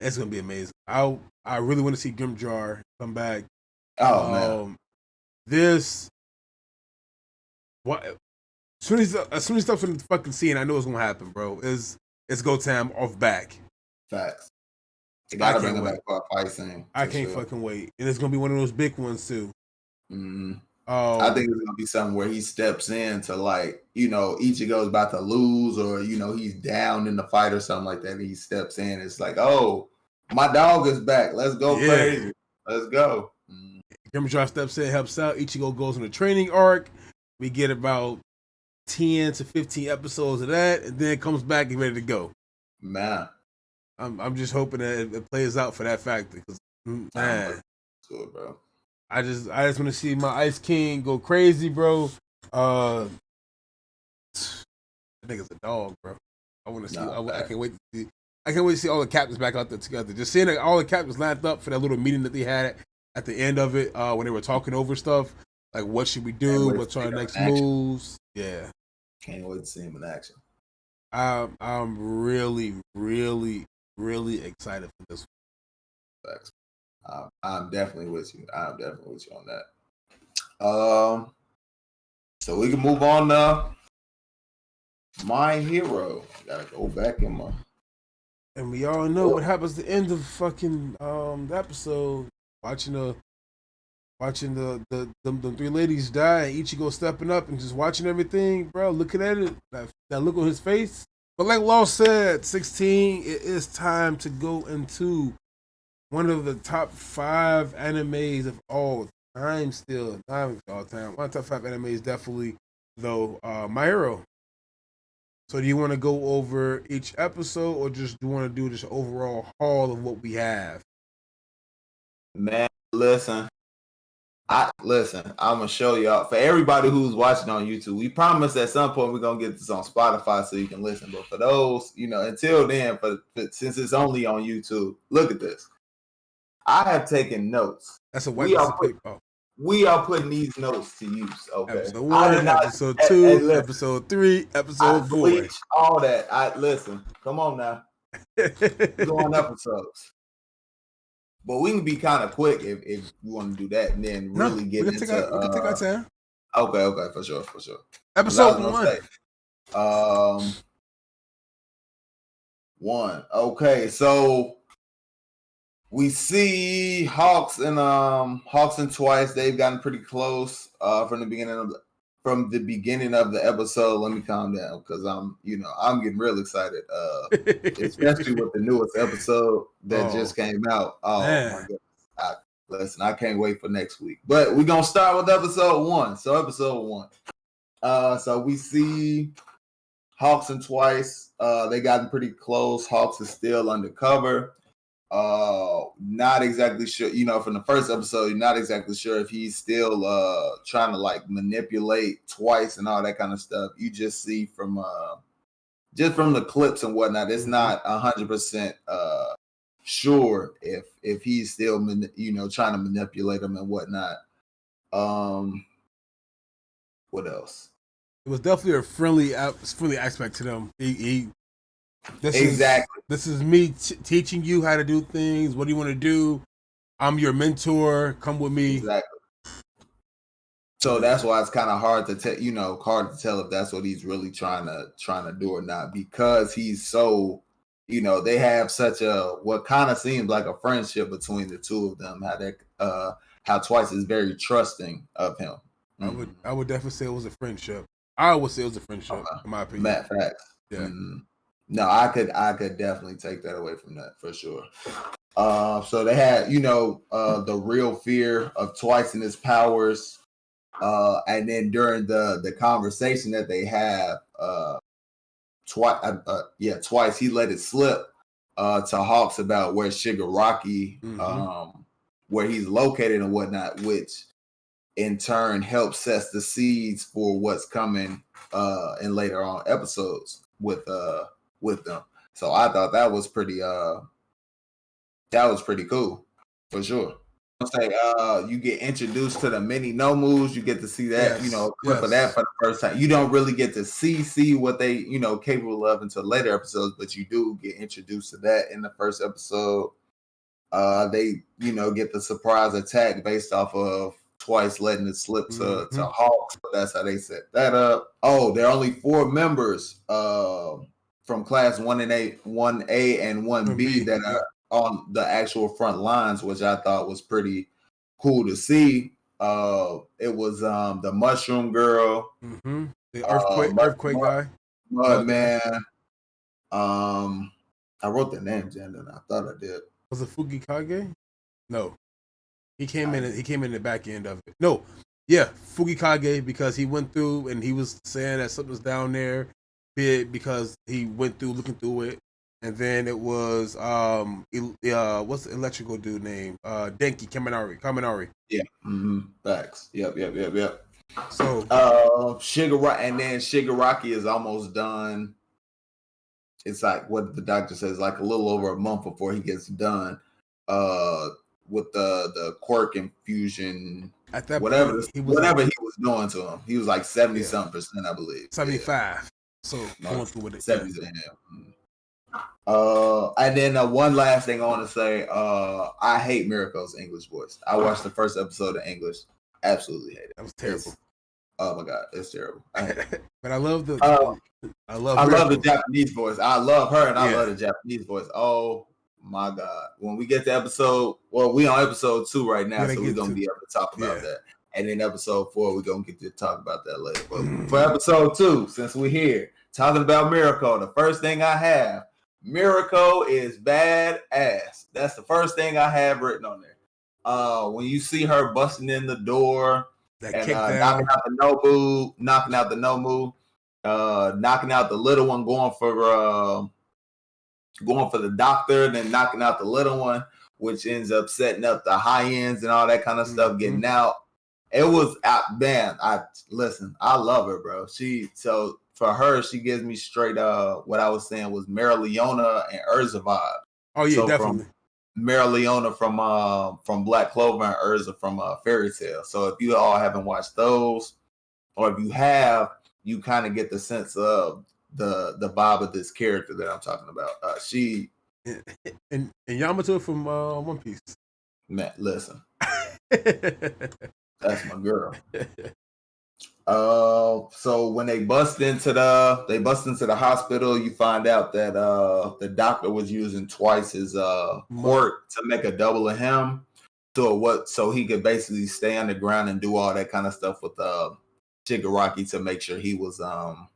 It's gonna be amazing. I really want to see Grimjar come back. Oh man, This what as soon as stuff's in the fucking scene, I know it's gonna happen, bro. It's go time off back. facts. You I gotta bring can't him wait. back for a fight scene. I For can't sure. fucking wait, and it's gonna be one of those big ones too. I think it's gonna be something where he steps in to like, Ichigo's about to lose, or he's down in the fight or something like that. And he steps in. It's like, oh, my dog is back. Let's go crazy. Let's go. Grimjar steps in, helps out. Ichigo goes on a training arc. We get about 10 to 15 episodes of that, and then it comes back and ready to go. Man, I'm just hoping that it plays out for that factor. Because man, good, bro. I just want to see my Ice King go crazy, bro. I think it's a dog, bro. I want to see. I can't wait to see. I can't wait to see all the captains back out there together. Just seeing all the captains lined up for that little meeting that they had at the end of it, when they were talking over stuff, like what should we do, what's our next moves. Yeah, can't wait to see him in action. I'm really, really, really excited for this one. Facts. I'm definitely with you. I'm definitely with you on that. So we can move on now. My Hero. Gotta go back in my. And we all know what happens at the end of fucking the episode. Watching the three ladies die, and Ichigo stepping up and just watching everything, bro. Looking at it, that look on his face. But like Law said, 16, it is time to go into one of the top 5 animes of all time. Still, not all time. One of the top 5 animes, definitely though. My Hero. So do you want to go over each episode, or just do you want to do this overall haul of what we have? Man, listen. I'm gonna show y'all. For everybody who's watching on YouTube, we promise at some point we're gonna get this on Spotify so you can listen. But for those, until then, since it's only on YouTube, look at this. I have taken notes. That's a white piece of paper. We are putting these notes to use. Okay. Episode 1, episode 2, episode 3, episode 4. All that. Listen. Come on now. Go on episodes. But we can be kind of quick if you want to do that, and then really get into. We can take our time. Okay, for sure. Episode 1. 1. Okay, so we see Hawks and Twice. They've gotten pretty close from the beginning of the episode. Let me calm down because I'm getting real excited, especially with the newest episode that just came out. Oh man. My goodness! I can't wait for next week. But we're gonna start with episode 1. So episode 1. So we see Hawks and Twice. They gotten pretty close. Hawks is still undercover. Not exactly sure, from the first episode, you're not exactly sure if he's still trying to like manipulate Twice and all that kind of stuff. You just see from the clips and whatnot, it's not 100% sure if he's still trying to manipulate him and whatnot. What else? It was definitely a friendly aspect to them. This is me teaching you how to do things. What do you want to do? I'm your mentor. Come with me. Exactly. So that's why it's kind of hard to tell. Hard to tell if that's what he's really trying to do or not, because he's so. They have such a what kind of seems like a friendship between the two of them. How Twice is very trusting of him. I would definitely say it was a friendship. I would say it was a friendship, in my opinion. Matt, facts. Yeah. Mm-hmm. No, I could definitely take that away from that for sure. So they had, the real fear of Twice and his powers. And then during the conversation that they have, Twice, he let it slip to Hawks about where Shigaraki, where he's located and whatnot, which in turn helps set the seeds for what's coming in later on episodes with them. So I thought that was pretty cool for sure. I'll say you get introduced to the mini no moves. You get to see that, Yes, clip of that for the first time. You don't really get to see what they, capable of until later episodes, but you do get introduced to that in the first episode. They, get the surprise attack based off of Twice letting it slip to Hawks. So that's how they set that up. Oh, there are only 4 members from class 1A and 1B that are on the actual front lines, which I thought was pretty cool to see. It was the Mushroom Girl, the earthquake guy, Mud Man. I wrote the names in, and I thought I did. Was it Fugikage? No, he came in. He came in the back end of it. No, yeah, Fugikage, because he went through and he was saying that something was down there, because he went through looking through it, and then it was what's the electrical dude name? Denki Kaminari. Yeah. Facts. Yep. So Shigaraki, and then Shigaraki is almost done. It's like what the doctor says, like a little over a month before he gets done. With the quirk infusion, at that whatever point, he was doing to him, he was like 70-something%, I believe. 75. Yeah. So going through with it. 70. And then one last thing I want to say, I hate Miracle's English voice. I watched the first episode of English, absolutely hate it. That was terrible. Oh my god, it's terrible. But I love the I love the Japanese voice. I love her, and I love the Japanese voice. Oh my god! When we get to episode, we on episode 2 right now, so we're gonna be able to talk about that. And then episode 4, we're gonna get to talk about that later. But for episode 2, since we're here talking about Miracle, the first thing I have, Miracle is badass. That's the first thing I have written on there. When you see her busting in the door and knocking out the Nobu, knocking out the little one, going for the doctor, then knocking out the little one, which ends up setting up the high ends and all that kind of stuff, getting out. It was, man, I love her, bro. So for her, she gives me straight, what I was saying was Mara Leona and Urza vibe. Oh yeah, so definitely. Mara Leona from Black Clover and Urza from Fairy Tail. So if you all haven't watched those, or if you have, you kind of get the sense of the vibe of this character that I'm talking about. She and Yamato from One Piece. Man, listen, that's my girl. So when they bust into the hospital, you find out that the doctor was using Twice's quirk to make a double of him. So he could basically stay underground and do all that kind of stuff with Shigaraki to make sure he was I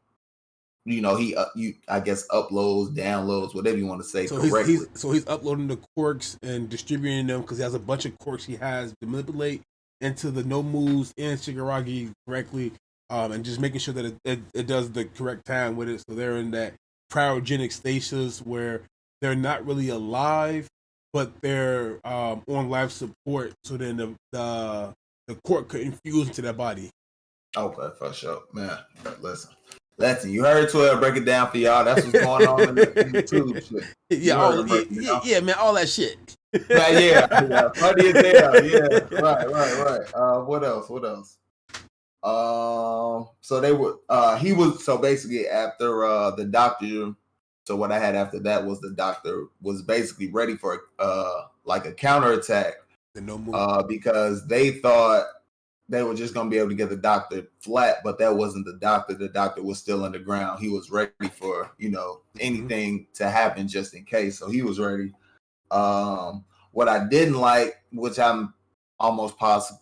guess uploads, downloads, whatever you want to say, correctly. He's uploading the quirks and distributing them, because he has a bunch of quirks he has to manipulate into the no moves and Shigaraki correctly, and just making sure that it does the correct time with it. So they're in that cryogenic stasis where they're not really alive, but they're on life support. So then the quirk could infuse into their body. Okay, for sure, man. Listen, you heard 12 break it down for y'all. That's what's going on in the tube shit. Yeah, man, all that shit. yeah, funny as hell. Yeah, right. What else? So they were. He was so basically after the doctor. So what I had after that was the doctor was basically ready for like a counterattack. Because they thought they were just gonna be able to get the doctor flat, but that wasn't the doctor. The doctor was still underground. He was ready for anything to happen just in case. So he was ready. What I didn't like, which I'm almost positive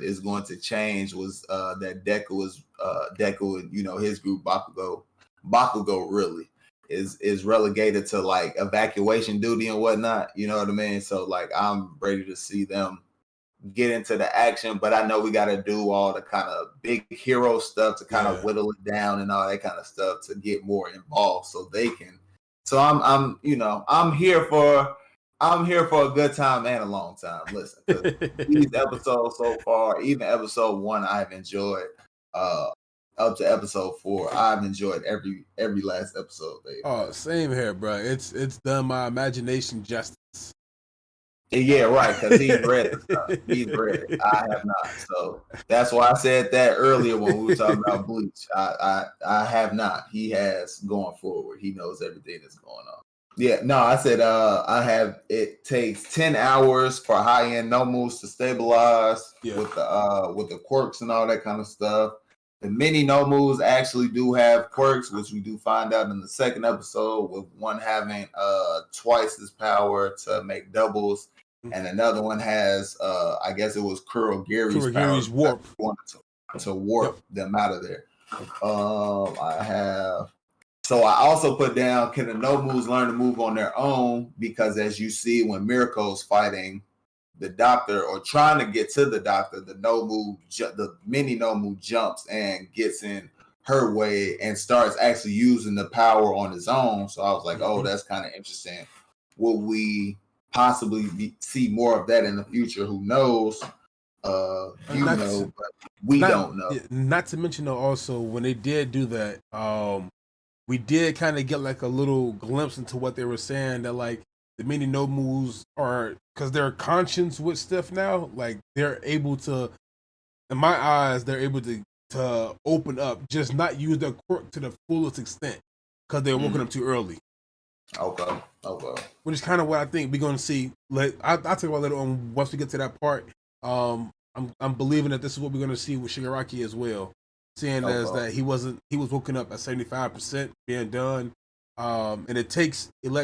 is going to change, was that Deku and his group Bakugo really is relegated to like evacuation duty and whatnot. You know what I mean? So like I'm ready to see them get into the action, but I know we got to do all the kind of big hero stuff to kind of whittle it down and all that kind of stuff to get more involved so they can. So I'm here for a good time and a long time. Listen, these episodes so far, even episode 1, I've enjoyed. Up to episode 4, I've enjoyed every last episode, baby. Oh, same here, bro. It's done my imagination justice. Yeah, right, because he's read the stuff. He's read it. I have not. So that's why I said that earlier when we were talking about Bleach. I have not. He has going forward. He knows everything that's going on. Yeah, no, I said I have it takes 10 hours for high-end no moves to stabilize with the quirks and all that kind of stuff. The mini no moves actually do have quirks, which we do find out in the second episode, with one having twice as power to make doubles, and another one has I guess it was Kurogiri's warp. To warp them out of there. I have. So I also put down, can the Nomus learn to move on their own? Because as you see, when Mirko's fighting the doctor or trying to get to the doctor, the mini Nomu jumps and gets in her way and starts actually using the power on his own. So I was like, oh, that's kind of interesting. Will we possibly see more of that in the future? Who knows? But we don't know. Not to mention though, also when they did do that, we did kind of get like a little glimpse into what they were saying, that like the mini no moves are, because they're conscious with stuff now, like they're able to, in my eyes, they're able to open up, just not use their quirk to the fullest extent because they're woken up too early. Okay. Which is kind of what I think we're going to see. I'll talk about later on once we get to that part. I'm believing that this is what we're going to see with Shigaraki as well. Seeing as that he was woken up at 75% being done, and it takes an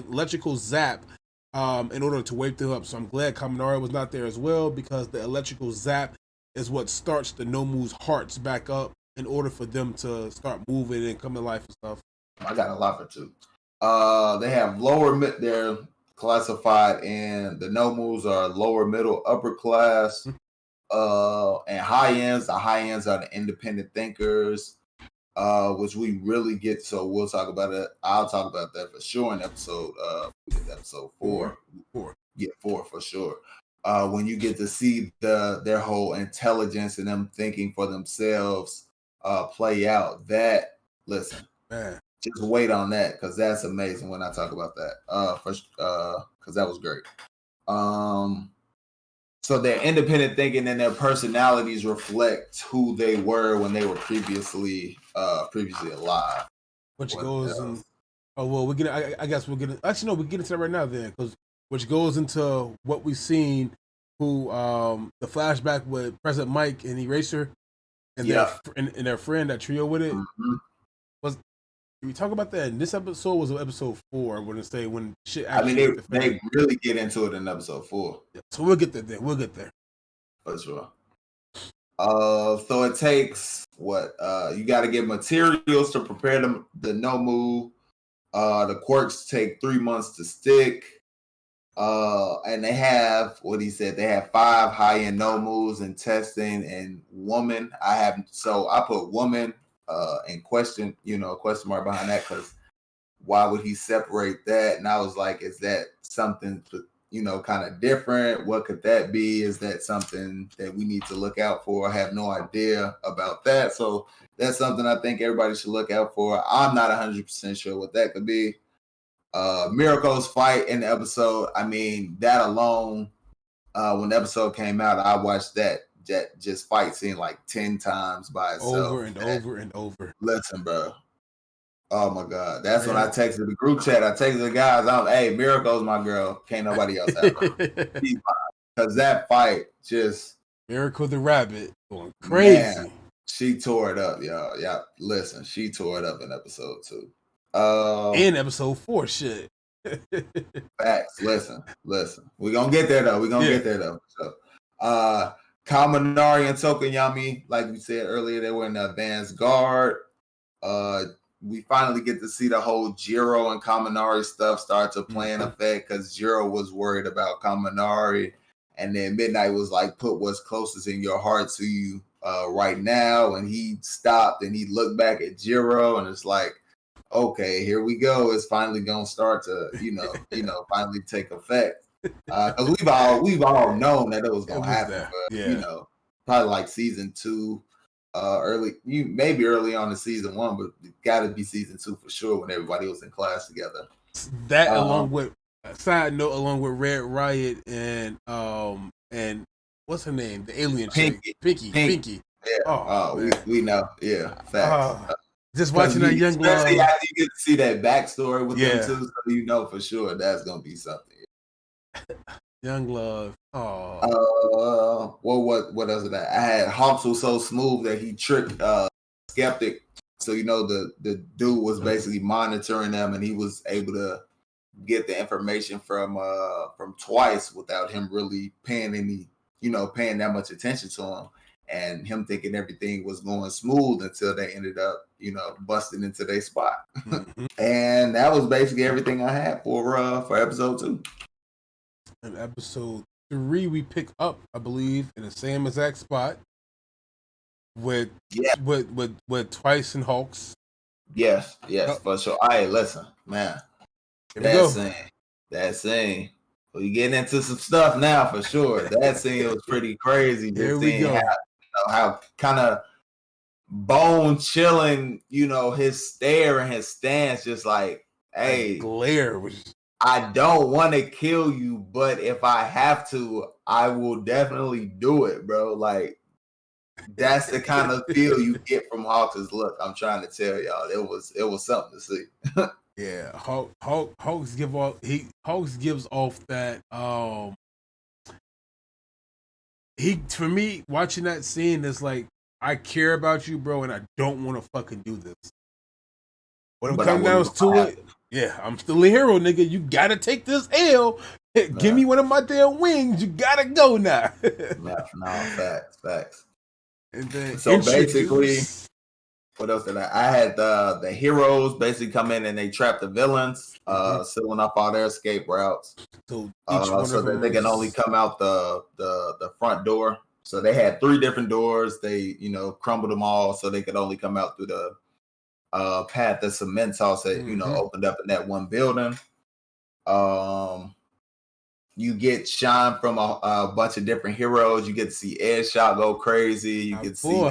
electrical zap in order to wake them up. So I'm glad Kaminari was not there as well, because the electrical zap is what starts the Nomu's hearts back up in order for them to start moving and come to life and stuff. I got a lot for two. They have lower mid. They're classified in the Nomus are lower, middle, upper class. And high ends. The high ends are the independent thinkers, which we really get. So we'll talk about it. I'll talk about that for sure in episode 4. Yeah, 4 for sure. When you get to see their whole intelligence and them thinking for themselves play out. That listen, man, just wait on that, because that's amazing when I talk about that. Because that was great. So their independent thinking and their personalities reflect who they were when they were previously alive. Which goes in. Oh well, we're gonna. I guess we're gonna. Actually, no, we get into that right now then, because which goes into what we've seen. Who the flashback with President Mike and Eraser, and their friend, that trio with it. Was did we talk about that in this episode? Was it episode 4? I wouldn't say when shit. Actually, they really get into it in episode 4. Yeah, so we'll get there. Then we'll get there for sure. So it takes what? You got to get materials to prepare the Nomu. The quirks take 3 months to stick. And they have what he said. They have 5 high-end Nomus in testing, and woman. I put woman in question. A question mark behind that, because why would he separate that? And I was like, is that something kind of different? What could that be? Is that something that we need to look out for? I have no idea about that. So that's something I think everybody should look out for. I'm not 100% sure what that could be. Miracle's fight in the episode. I mean, that alone, when the episode came out, I watched that just fight scene like 10 times by itself. Over and over. Listen, bro. Oh my God. That's when I texted the group chat. I texted the guys, hey, Miracle's my girl. Can't nobody else have her. Because that fight just. Miracle the Rabbit going crazy. Man, she tore it up, y'all. Yeah, listen, she tore it up in episode 2. In episode 4, shit. Facts. Listen. We're gonna get there though. So Kaminari and Tokuyami, like we said earlier, they were in the advanced guard. We finally get to see the whole Jiro and Kaminari stuff start to play in effect, because Jiro was worried about Kaminari, and then Midnight was like, put what's closest in your heart to you right now, and he stopped and he looked back at Jiro, and it's like, okay, here we go. It's finally gonna start to, finally take effect. Because we've all known that it was gonna happen, but probably like season 2, maybe early on in season 1, but it got to be season 2 for sure when everybody was in class together. That along with Side note, along with Red Riot and what's her name? The alien chick, Pinky. Yeah. Oh man, we know. Yeah, facts. Just watching that Young especially Love. after you get to see that backstory with them Yeah. too, so you know for sure that's gonna be something. Young Love. What else did I had? Hawks was so smooth that he tricked Skeptic. So the dude was basically monitoring them, and he was able to get the information from Twice without him really paying that much attention to him, and him thinking everything was going smooth until they ended up busting into their spot. Mm-hmm. And that was basically everything I had for episode 2. In episode 3, we pick up, I believe, in the same exact spot with Twice and Hawks. Yes, for sure. All right, listen, man. That scene. We getting into some stuff now for sure. That scene was pretty crazy. Here we go. How kind of bone chilling, his stare and his stance, just like, hey, glare was. I don't want to kill you, but if I have to, I will definitely do it, bro. Like, that's the kind of feel you get from Hawks' look. I'm trying to tell y'all, it was something to see. Yeah, Hawks gives off that. For me, watching that scene is like, I care about you, bro, and I don't want to fucking do this. When it comes down to it, yeah, I'm still a hero, nigga. You gotta take this L. Give me one of my damn wings. You gotta go now. Facts. And then so basically, what else did I had the heroes basically come in and they trap the villains, sealing up all their escape routes. So that they can only come out the front door. So they had 3 different doors. They crumbled them all so they could only come out through the path that cement toss that opened up in that one building. You get shine from a bunch of different heroes. You get to see Shot go crazy. You get to see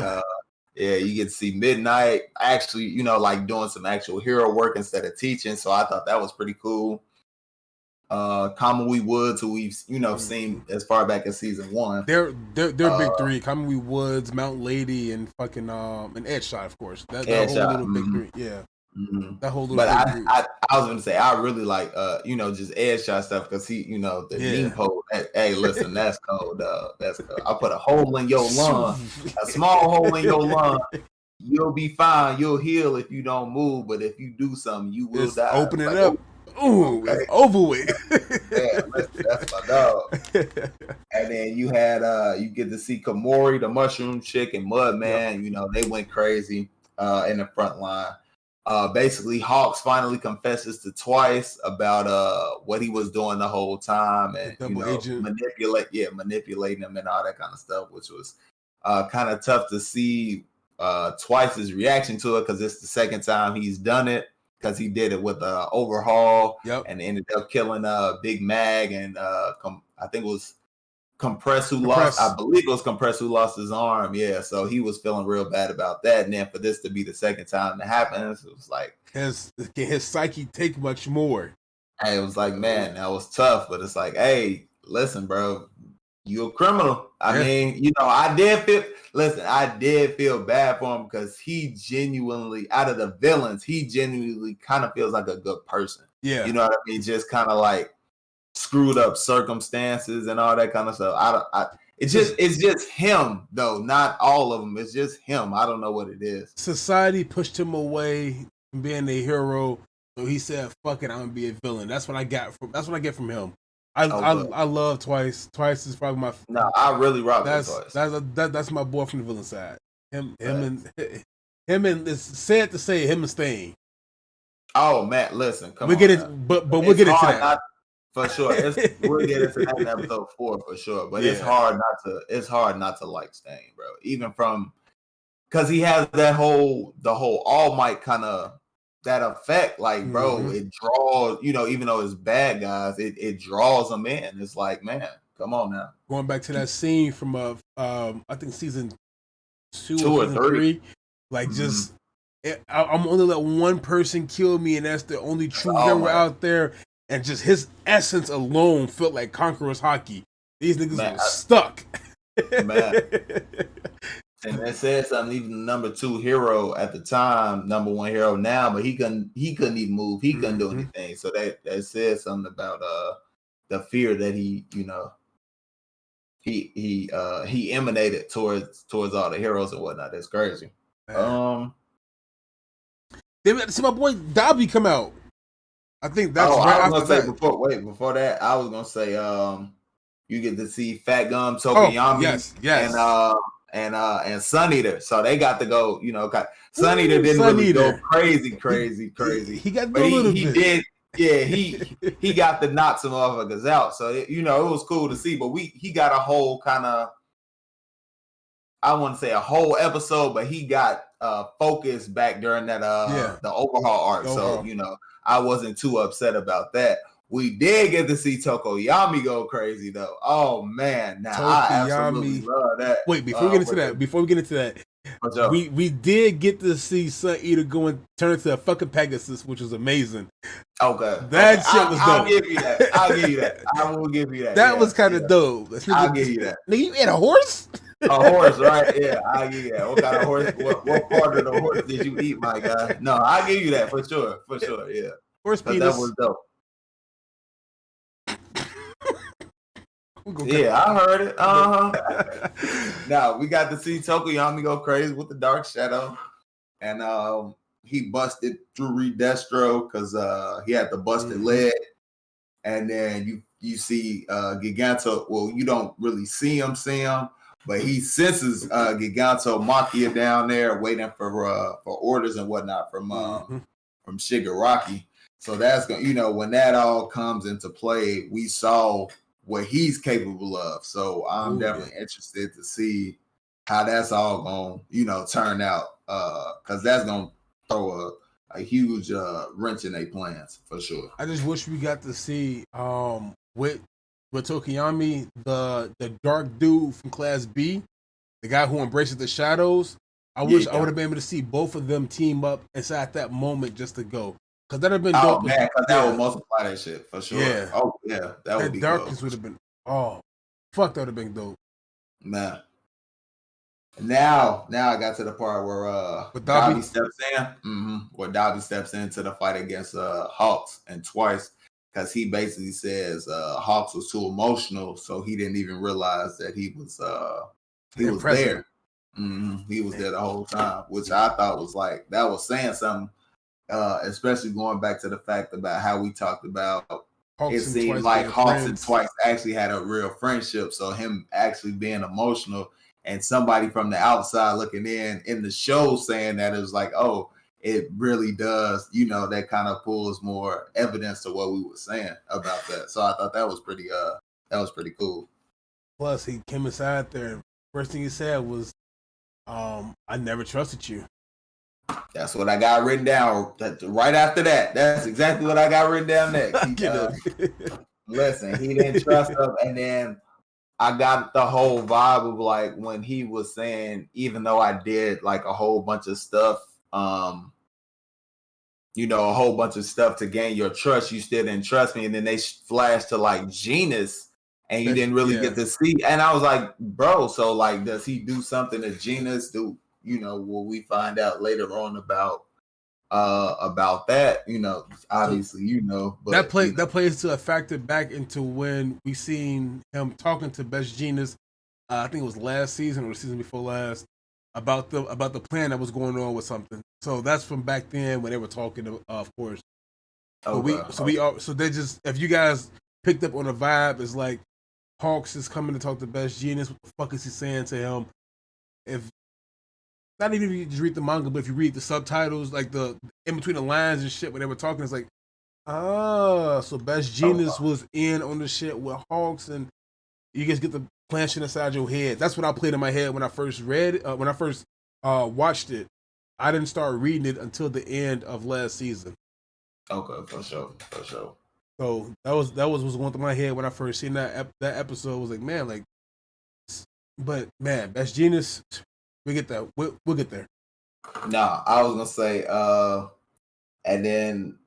you get to see Midnight actually like doing some actual hero work instead of teaching. So I thought that was pretty cool. Kamui Woods, who we've seen as far back as season 1. They're big 3. Kamui Woods, Mount Lady, and fucking and Shot, of course. That whole little big 3, yeah. Mm-hmm. That whole little. But I was gonna say I really like just Shot stuff because he the meme pole. Hey, listen, that's cold. That's cold. I put a hole in your lung, a small hole in your lung. You'll be fine. You'll heal if you don't move, but if you do something, you will die. Open it up. Ooh, okay. It's over with. Yeah, that's my dog. And then you had you get to see Komori, the mushroom chick, and Mudman. Yep. They went crazy in the front line. Basically, Hawks finally confesses to Twice about what he was doing the whole time, and manipulating him and all that kind of stuff, which was kind of tough to see Twice's reaction to it because it's the second time he's done it. Because he did it with Overhaul and ended up killing Big Mag and I think it was Compress who lost. I believe it was Compress who lost his arm. Yeah, so he was feeling real bad about that. And then for this to be the second time that happens, it was like his psyche take much more. And it was like, man, that was tough. But it's like, hey, listen, bro, you a criminal. I mean, I did feel bad for him because he genuinely, out of the villains, kind of feels like a good person. Yeah. You know what I mean? Just kind of like screwed up circumstances and all that kind of stuff. It's just him though, not all of them. It's just him. I don't know what it is. Society pushed him away from being a hero, so he said, "Fuck it, I'm gonna be a villain." That's what I get from him. I love Twice. Twice is probably my. No, I really rock with Twice. That's my boy from the villain side. Him and it's sad to say him and Stain. Oh man, listen, we'll get into that. For sure, we'll get into that in episode 4 for sure. But it's hard not to like Stain, bro. Even from because he has the whole All Might kind of that effect, like, bro, it draws, even though it's bad guys, it draws them in. It's like, man, come on now. Going back to that scene from I think season 2 or 3, like just I'm only let one person kill me, and that's the only true hero out there. and just his essence alone felt like Conqueror's Hockey. These niggas were stuck. Man. And that said something. Even the number 2 hero at the time, number 1 hero now, but he couldn't even move. He couldn't do anything. So that said something about the fear that he emanated towards all the heroes and whatnot. That's crazy. See my boy Dobby come out. I think that's right. I was gonna say before that, I was gonna say you get to see Fat Gum, Tokiyami, and Sun Eater. So they got to go, Sun Eater didn't really go crazy. He got a little bit. Did. Yeah, he got to knock some motherfuckers out. So it was cool to see. But he got a whole kind of, I wouldn't say a whole episode, but he got focused back during that the overhaul arc. So I wasn't too upset about that. We did get to see Tokoyami go crazy though. Oh man, now I absolutely love that. Wait, before we get into that, we did get to see Sun Eater turn into a fucking Pegasus, which was amazing. Okay, that shit was dope. I'll give you that. I will give you that. That was kind of dope. I'll give you that. Nigga, you had a horse? A horse, right? Yeah, I'll give you that. What kind of horse? What part of the horse did you eat, my guy? No, I'll give you that for sure. Yeah, horse penis. That was dope. Yeah, I heard it. Now we got to see Tokoyami go crazy with the Dark Shadow, and he busted through Reed Destro because he had the busted leg, and then you see Giganto. Well, you don't really see him, but he senses Giganto Machia down there waiting for orders and whatnot from Shigaraki. So that's going, when that all comes into play, we saw what he's capable of. So I'm definitely interested to see how that's all going to, turn out. Because that's going to throw a huge wrench in their plans for sure. I just wish we got to see with Tokiyami, the dark dude from Class B, the guy who embraces the shadows. I wish I would have been able to see both of them team up inside that moment just to go. Because that would have been dope. Oh, man, because that would multiply that shit for sure. Yeah. Oh, yeah. That would be darkness would have been, fuck, that would have been dope. Man. Now I got to the part where Dobby steps in. Where Dobby steps into the fight against Hawks, and twice, because he basically says Hawks was too emotional, so he didn't even realize that he was there. He was there the whole time, which I thought was like, that was saying something. Especially going back to the fact about how we talked about it seemed like Hawks and Twice actually had a real friendship. So him actually being emotional and somebody from the outside looking in the show saying that, it was like, oh, it really does, that kind of pulls more evidence to what we were saying about that. So I thought that was pretty cool. Plus he came inside there. First thing he said was, I never trusted you. That's what I got written down. Right after that, that's exactly what I got written down next. Listen, he didn't trust him, and then I got the whole vibe of like when he was saying, even though I did like a whole bunch of stuff, a whole bunch of stuff to gain your trust, you still didn't trust me. And then they flashed to like Genus, and you didn't really get to see. And I was like, bro, so like, does he do something to Genus? Will we find out later on about that? Obviously, but that plays to a factor back into when we seen him talking to Best Genus. I think it was last season or the season before last about the plan that was going on with something. So that's from back then when they were talking, of course. So they just, if you guys picked up on the vibe, it's like Hawks is coming to talk to Best Genus. What the fuck is he saying to him? If not even if you just read the manga, but if you read the subtitles, like the in between the lines and shit when they were talking, it's like, so Best Genus was in on the shit with Hawks, and you guys get the plan shit inside your head. That's what I played in my head when I first watched it. I didn't start reading it until the end of last season. Okay, for sure. So that was going through my head when I first seen that episode. I was like, man, like, but man, Best Genus. We get that. We'll get there. No, I was gonna say, and then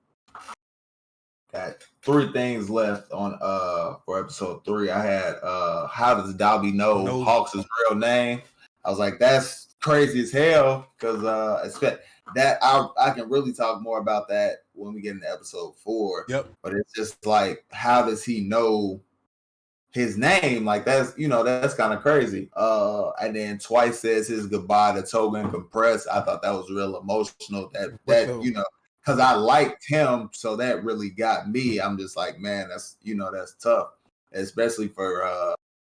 Got 3 things left on for episode 3. I had how does Dobby know Hawks' real name? I was like, that's crazy as hell because that I can really talk more about that when we get into episode 4. Yep. But it's just like, how does he know his name? Like that's kind of crazy. And then Twice says his goodbye to Toga and Compress. I thought that was real emotional. That because I liked him, so that really got me. I'm just like, man, that's tough, especially for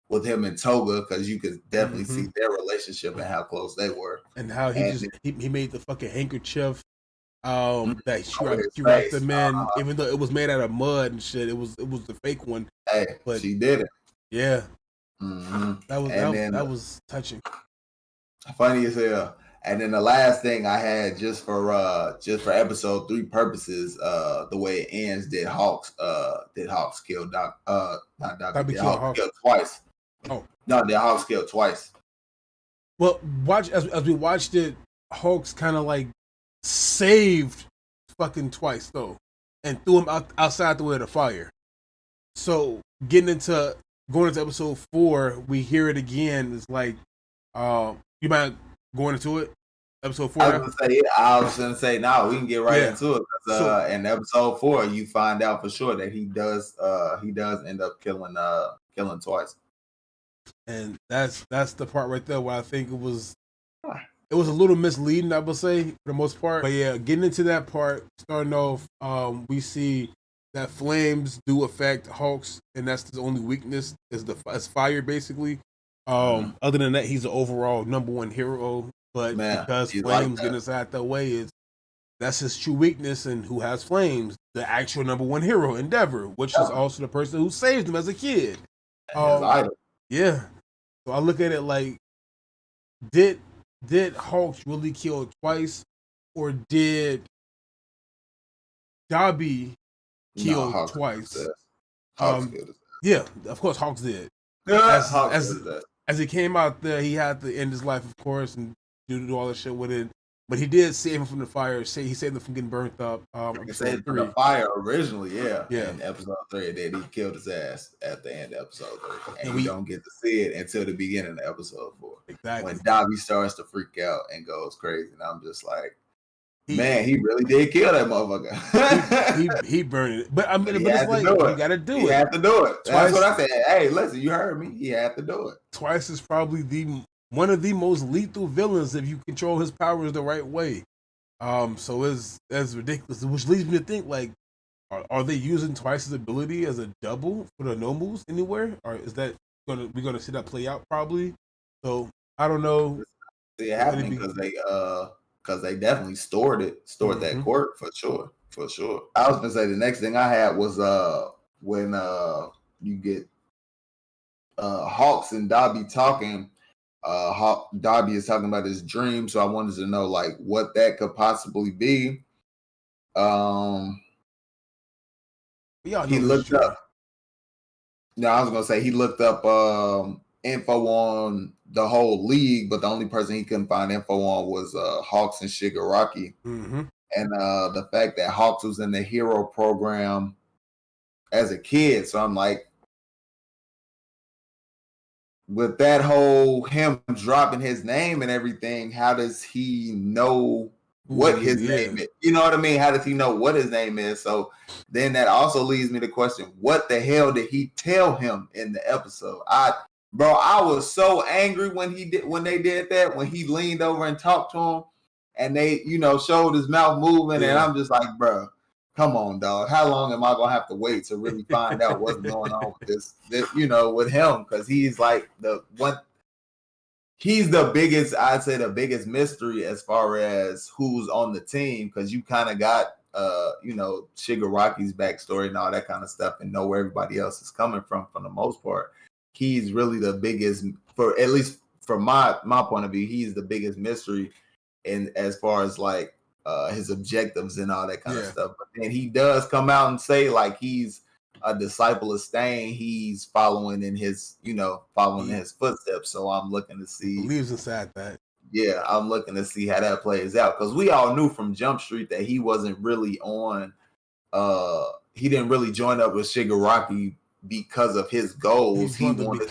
with him and Toga, because you could definitely see their relationship and how close they were, and how he made the fucking handkerchief that she wrapped them in, even though it was made out of mud and shit. It was the fake one. Hey, but she did it. Yeah, that was touching. Funny as hell. And then the last thing I had just for episode 3 purposes, the way it ends, did Hawks kill Doc? Not Doc. Did Hawks kill twice? Oh no, did Hawks kill twice? Well, as we watched it, Hawks kind of like saved fucking Twice though, and threw him outside the way of the fire. So going into episode 4, we hear it again. It's like, you mind going into it? Episode 4. I was gonna say no. We can get right into it. In episode 4, you find out for sure that he does end up killing Twice. And that's the part right there where I think it was a little misleading, I would say, for the most part. But yeah, getting into that part, starting off, we see that flames do affect Hawks, and that's the only weakness is fire, basically. Other than that, he's the overall number 1 hero. But because flames get inside that way, that's his true weakness. And who has flames? The actual number 1 hero, Endeavor, which is also the person who saved him as a kid. Yeah. So I look at it like, did Hawks really kill Twice, or did Dobby kill Twice? Hawks killed his ass. Yeah, of course Hawks did. As he came out there, he had to end his life, of course, and do all that shit with it. But he did save him from the fire. He saved him from getting burnt up. He saved from the fire originally, yeah. In episode 3, then he killed his ass at the end of episode 3, and we don't get to see it until the beginning of episode 4. Exactly. When Dobby starts to freak out and goes crazy, and I'm just like, man, he really did kill that motherfucker. he burned it, but I mean, but it's like you got to do it. He had to do it. Twice. That's what I said. Hey, listen, you heard me. He had to do it. Twice is probably one of the most lethal villains if you control his powers the right way. So that's ridiculous. Which leads me to think, like, are they using Twice's ability as a double for the nobles anywhere, or is that we're gonna see that play out probably? So I don't know. See it happening because they definitely stored that quirk for sure. I was gonna say the next thing I had was when you get Hawks and Dobby talking. Dobby is talking about his dream, so I wanted to know like what that could possibly be. He looked up. No, I was gonna say he looked up info on the whole league, but the only person he couldn't find info on was Hawks and Shigaraki. And the fact that Hawks was in the hero program as a kid, so I'm like, with that whole him dropping his name and everything, how does he know what his name is? You know what I mean? How does he know what his name is? So then that also leads me to question, what the hell did he tell him in the episode? I was so angry when they did that, when he leaned over and talked to him and they, showed his mouth moving, and I'm just like, bro, come on, dog. How long am I gonna have to wait to really find out what's going on with this with him? Because he's like he's the biggest, I'd say the biggest mystery as far as who's on the team, because you kind of got Shigaraki's backstory and all that kind of stuff, and know where everybody else is coming from the most part. He's really the biggest, for at least from my point of view, he's the biggest mystery in as far as like his objectives and all that kind of stuff. But then he does come out and say like he's a disciple of Stain. He's following in his footsteps. So I'm looking to see. Believes inside that. Yeah, I'm looking to see how that plays out, because we all knew from Jump Street that he wasn't really on he didn't really join up with Shigaraki because of his goals. He wanted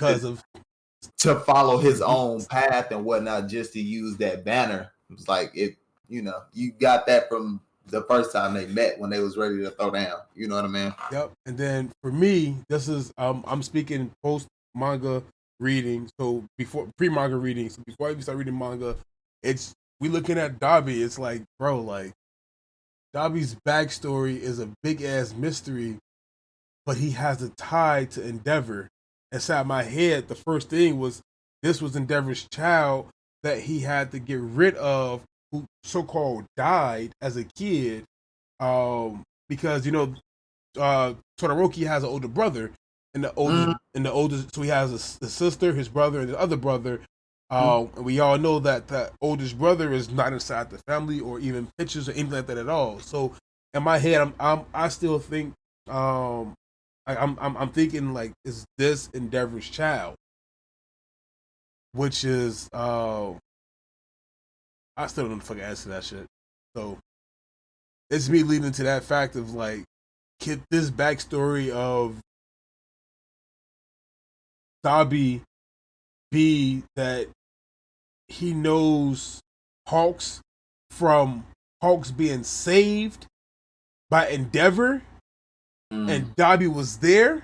to follow his own path and whatnot, just to use that banner. It was like it, you got that from the first time they met when they was ready to throw down. You know what I mean? Yep. And then for me, this is I'm speaking post manga reading. So before pre-manga reading. So before I even start reading manga, we looking at Dabi. It's like, bro, like Dabi's backstory is a big ass mystery, but he has a tie to Endeavor. Inside my head, the first thing was this was Endeavor's child that he had to get rid of, who so-called died as a kid, because Todoroki has an older brother, and the oldest, so he has a sister, his brother, and the other brother. And we all know that the oldest brother is not inside the family or even pictures or anything like that at all. So in my head, I still think I'm thinking like, is this Endeavor's child? Which is I still don't know the fucking answer to that shit. So it's me leading to that fact of like, could this backstory of Dabi be that he knows Hawks from Hawks being saved by Endeavor, and Dabi was there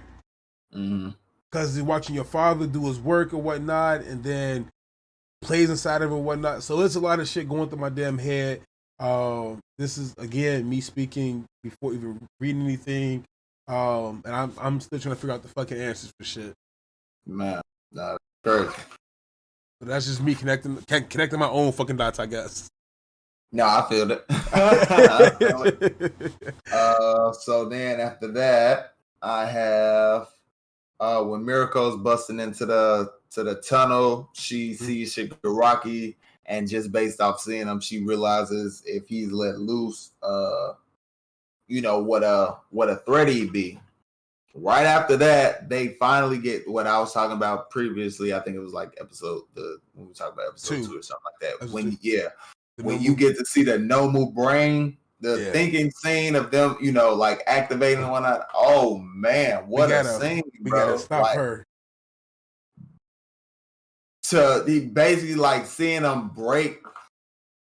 because he's watching your father do his work or whatnot, and then plays inside of it and whatnot. So there's a lot of shit going through my damn head. This is again me speaking before even reading anything, and I'm still trying to figure out the fucking answers for shit. Man, nah, crazy. But that's just me connecting my own fucking dots, I guess. No, I feel it. So then after that, I have when Mirko's busting into the tunnel, she sees Shigaraki, and just based off seeing him, she realizes if he's let loose, what a threat he'd be. Right after that, they finally get what I was talking about previously. I think it was like when we talked about episode 2 or something like that. When you get to see the Nomu brain, the thinking scene of them, like activating and whatnot. Oh man, what a scene, bro! We gotta stop her. To basically like seeing them break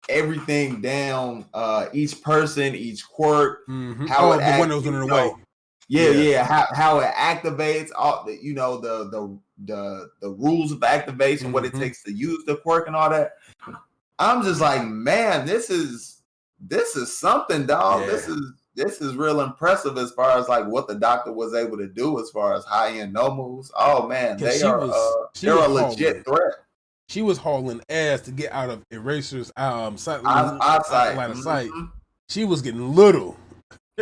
everything down, each person, each quirk, how it the one that was running away. Yeah. How it activates all the rules of activation, what it takes to use the quirk and all that. I'm just like, man, this is something, dog. Yeah. This is real impressive as far as like what the doctor was able to do as far as high end nobles. Oh man, they're a legit threat. She was hauling ass to get out of Eraser's line of sight. She was getting little.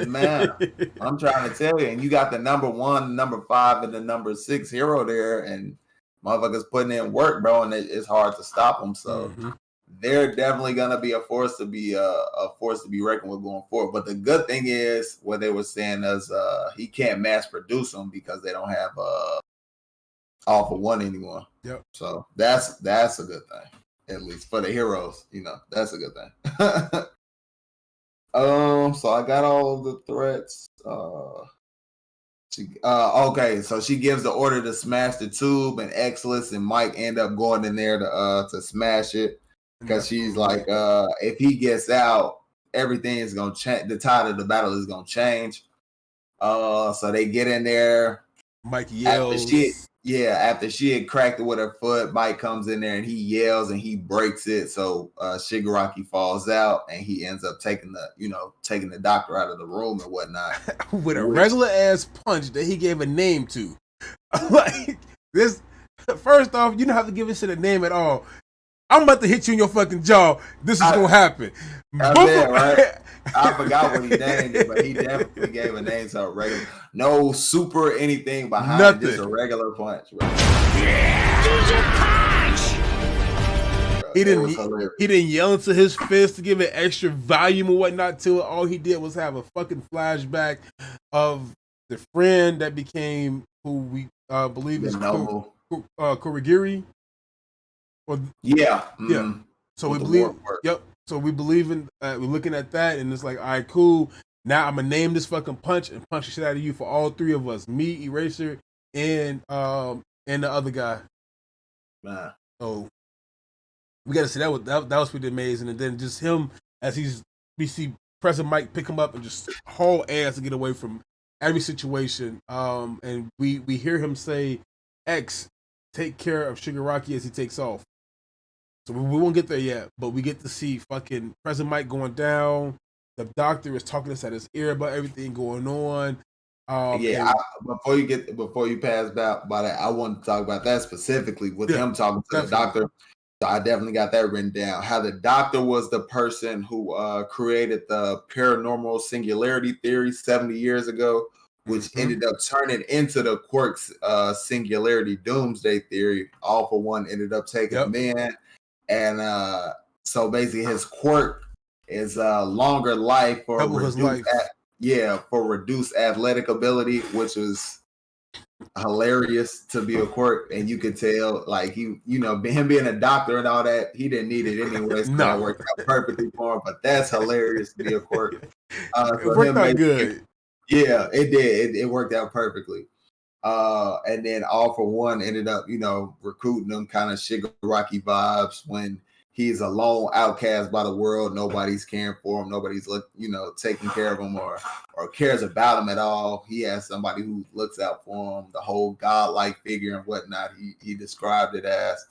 Man, I'm trying to tell you, and you got the number 1, number 5, and the number 6 hero there, and motherfuckers putting in work, bro, and it's hard to stop them. So they're definitely gonna be a force to be reckoned with going forward. But the good thing is, what they were saying is, he can't mass produce them because they don't have All for One anymore. Yep. So that's a good thing, at least for the heroes. That's a good thing. So I got all of the threats. Okay, so she gives the order to smash the tube, and Exless and Mike end up going in there to smash it, because she's like, if he gets out, everything is gonna change. The tide of the battle is gonna change. So they get in there. Mike yells. After she had cracked it with her foot, Mike comes in there and he yells and he breaks it. So Shigaraki falls out, and he ends up taking the doctor out of the room and whatnot. With a regular ass punch that he gave a name to. Like this, first off, you don't have to give this shit a name at all. I'm about to hit you in your fucking jaw. This is gonna happen. Right? I forgot what he named it, but he definitely gave a name to a regular. No super anything behind it, just a regular punch. Right? Bro, he didn't yell into his fist to give it extra volume or whatnot to it. All he did was have a fucking flashback of the friend that became who we believe is Kurogiri. So we believe. Yep. So we believe in. We're looking at that, and it's like, all right, cool. Now I'm gonna name this fucking punch and punch the shit out of you for all three of us, me, Eraser, and the other guy. Man. So we gotta say that was pretty amazing, and then just him as we see President Mike pick him up and just haul ass to get away from every situation. And we hear him say, "X, take care of Shigaraki as he takes off." So we won't get there yet, but we get to see fucking President Mike going down. The doctor is talking us at his ear about everything going on. Before you pass by that, I want to talk about that specifically with him talking to the doctor. So I definitely got that written down. How the doctor was the person who created the paranormal singularity theory 70 years ago, which ended up turning into the Quark's singularity doomsday theory. All for One ended up taking him in. And so basically his quirk is longer life for reduced athletic ability, which was hilarious to be a quirk. And you could tell, like, him being a doctor and all that, he didn't need it anyway. So that worked out perfectly for him. But that's hilarious to be a quirk. It worked out good. Yeah, it did. It worked out perfectly. And then All for One ended up, recruiting them kind of Shigaraki vibes when he's a lone outcast by the world. Nobody's caring for him. Nobody's taking care of him or cares about him at all. He has somebody who looks out for him, the whole godlike figure and whatnot. He described it as.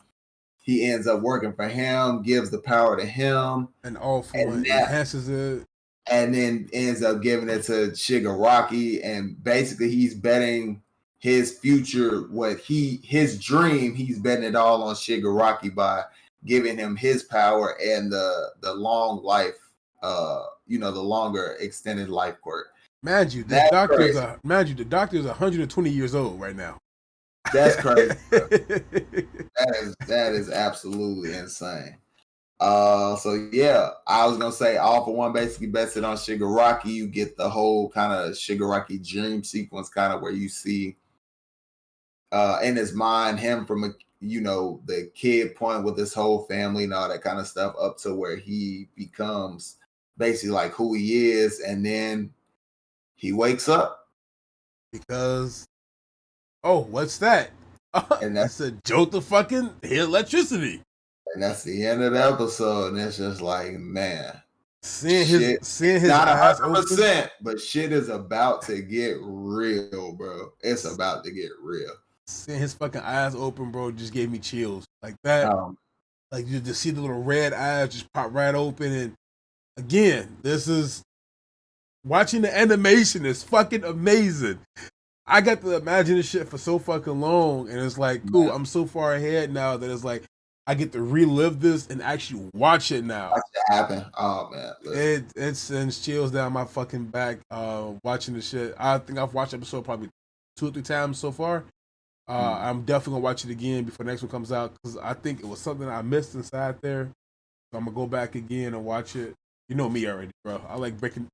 He ends up working for him, gives the power to him. And All for One enhances it. And then ends up giving it to Shigaraki. And basically he's betting his future, his dream, he's betting it all on Shigaraki by giving him his power and the long life, the longer extended life quirk. Mind you, the doctor is 120 years old right now. That's crazy. that is absolutely insane. So yeah, I was gonna say All for One basically bets it on Shigaraki. You get the whole kind of Shigaraki dream sequence, kind of where you see in his mind him from the kid point with his whole family and all that kind of stuff up to where he becomes basically like who he is, and then he wakes up because what's that? And that's a jolt of fucking electricity. And that's the end of the episode, and it's just like, man, seeing his not eyes 100%, open. but shit is about to get real, bro. It's about to get real. Seeing his fucking eyes open, bro, just gave me chills like that. Like you just see the little red eyes just pop right open, and again, this is watching the animation is fucking amazing. I got to imagine this shit for so fucking long, and it's like, cool, I'm so far ahead now that it's like I get to relive this and actually watch it now. Watch it happen. Oh man, it sends chills down my fucking back watching the shit. I think I've watched the episode probably 2 or 3 times so far. I'm definitely gonna watch it again before the next one comes out because I think it was something I missed inside there. So I'm gonna go back again and watch it. You know me already, bro. I like breaking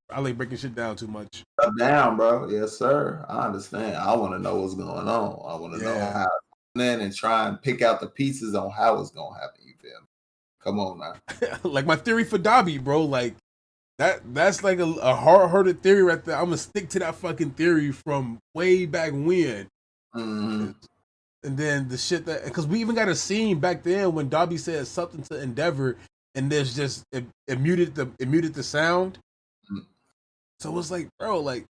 shit down too much. Down, bro. Yes, sir. I understand. I want to know what's going on. I want to know how and try and pick out the pieces on how it's gonna happen. You feel me? Come on now. Like my theory for Dobby, bro. Like that's like a hard-hearted theory right there. I'm gonna stick to that fucking theory from way back when. Mm-hmm. And then the shit that because we even got a scene back then when Dobby said something to Endeavor, and there's just it muted the sound. Mm-hmm. So it's like, bro, like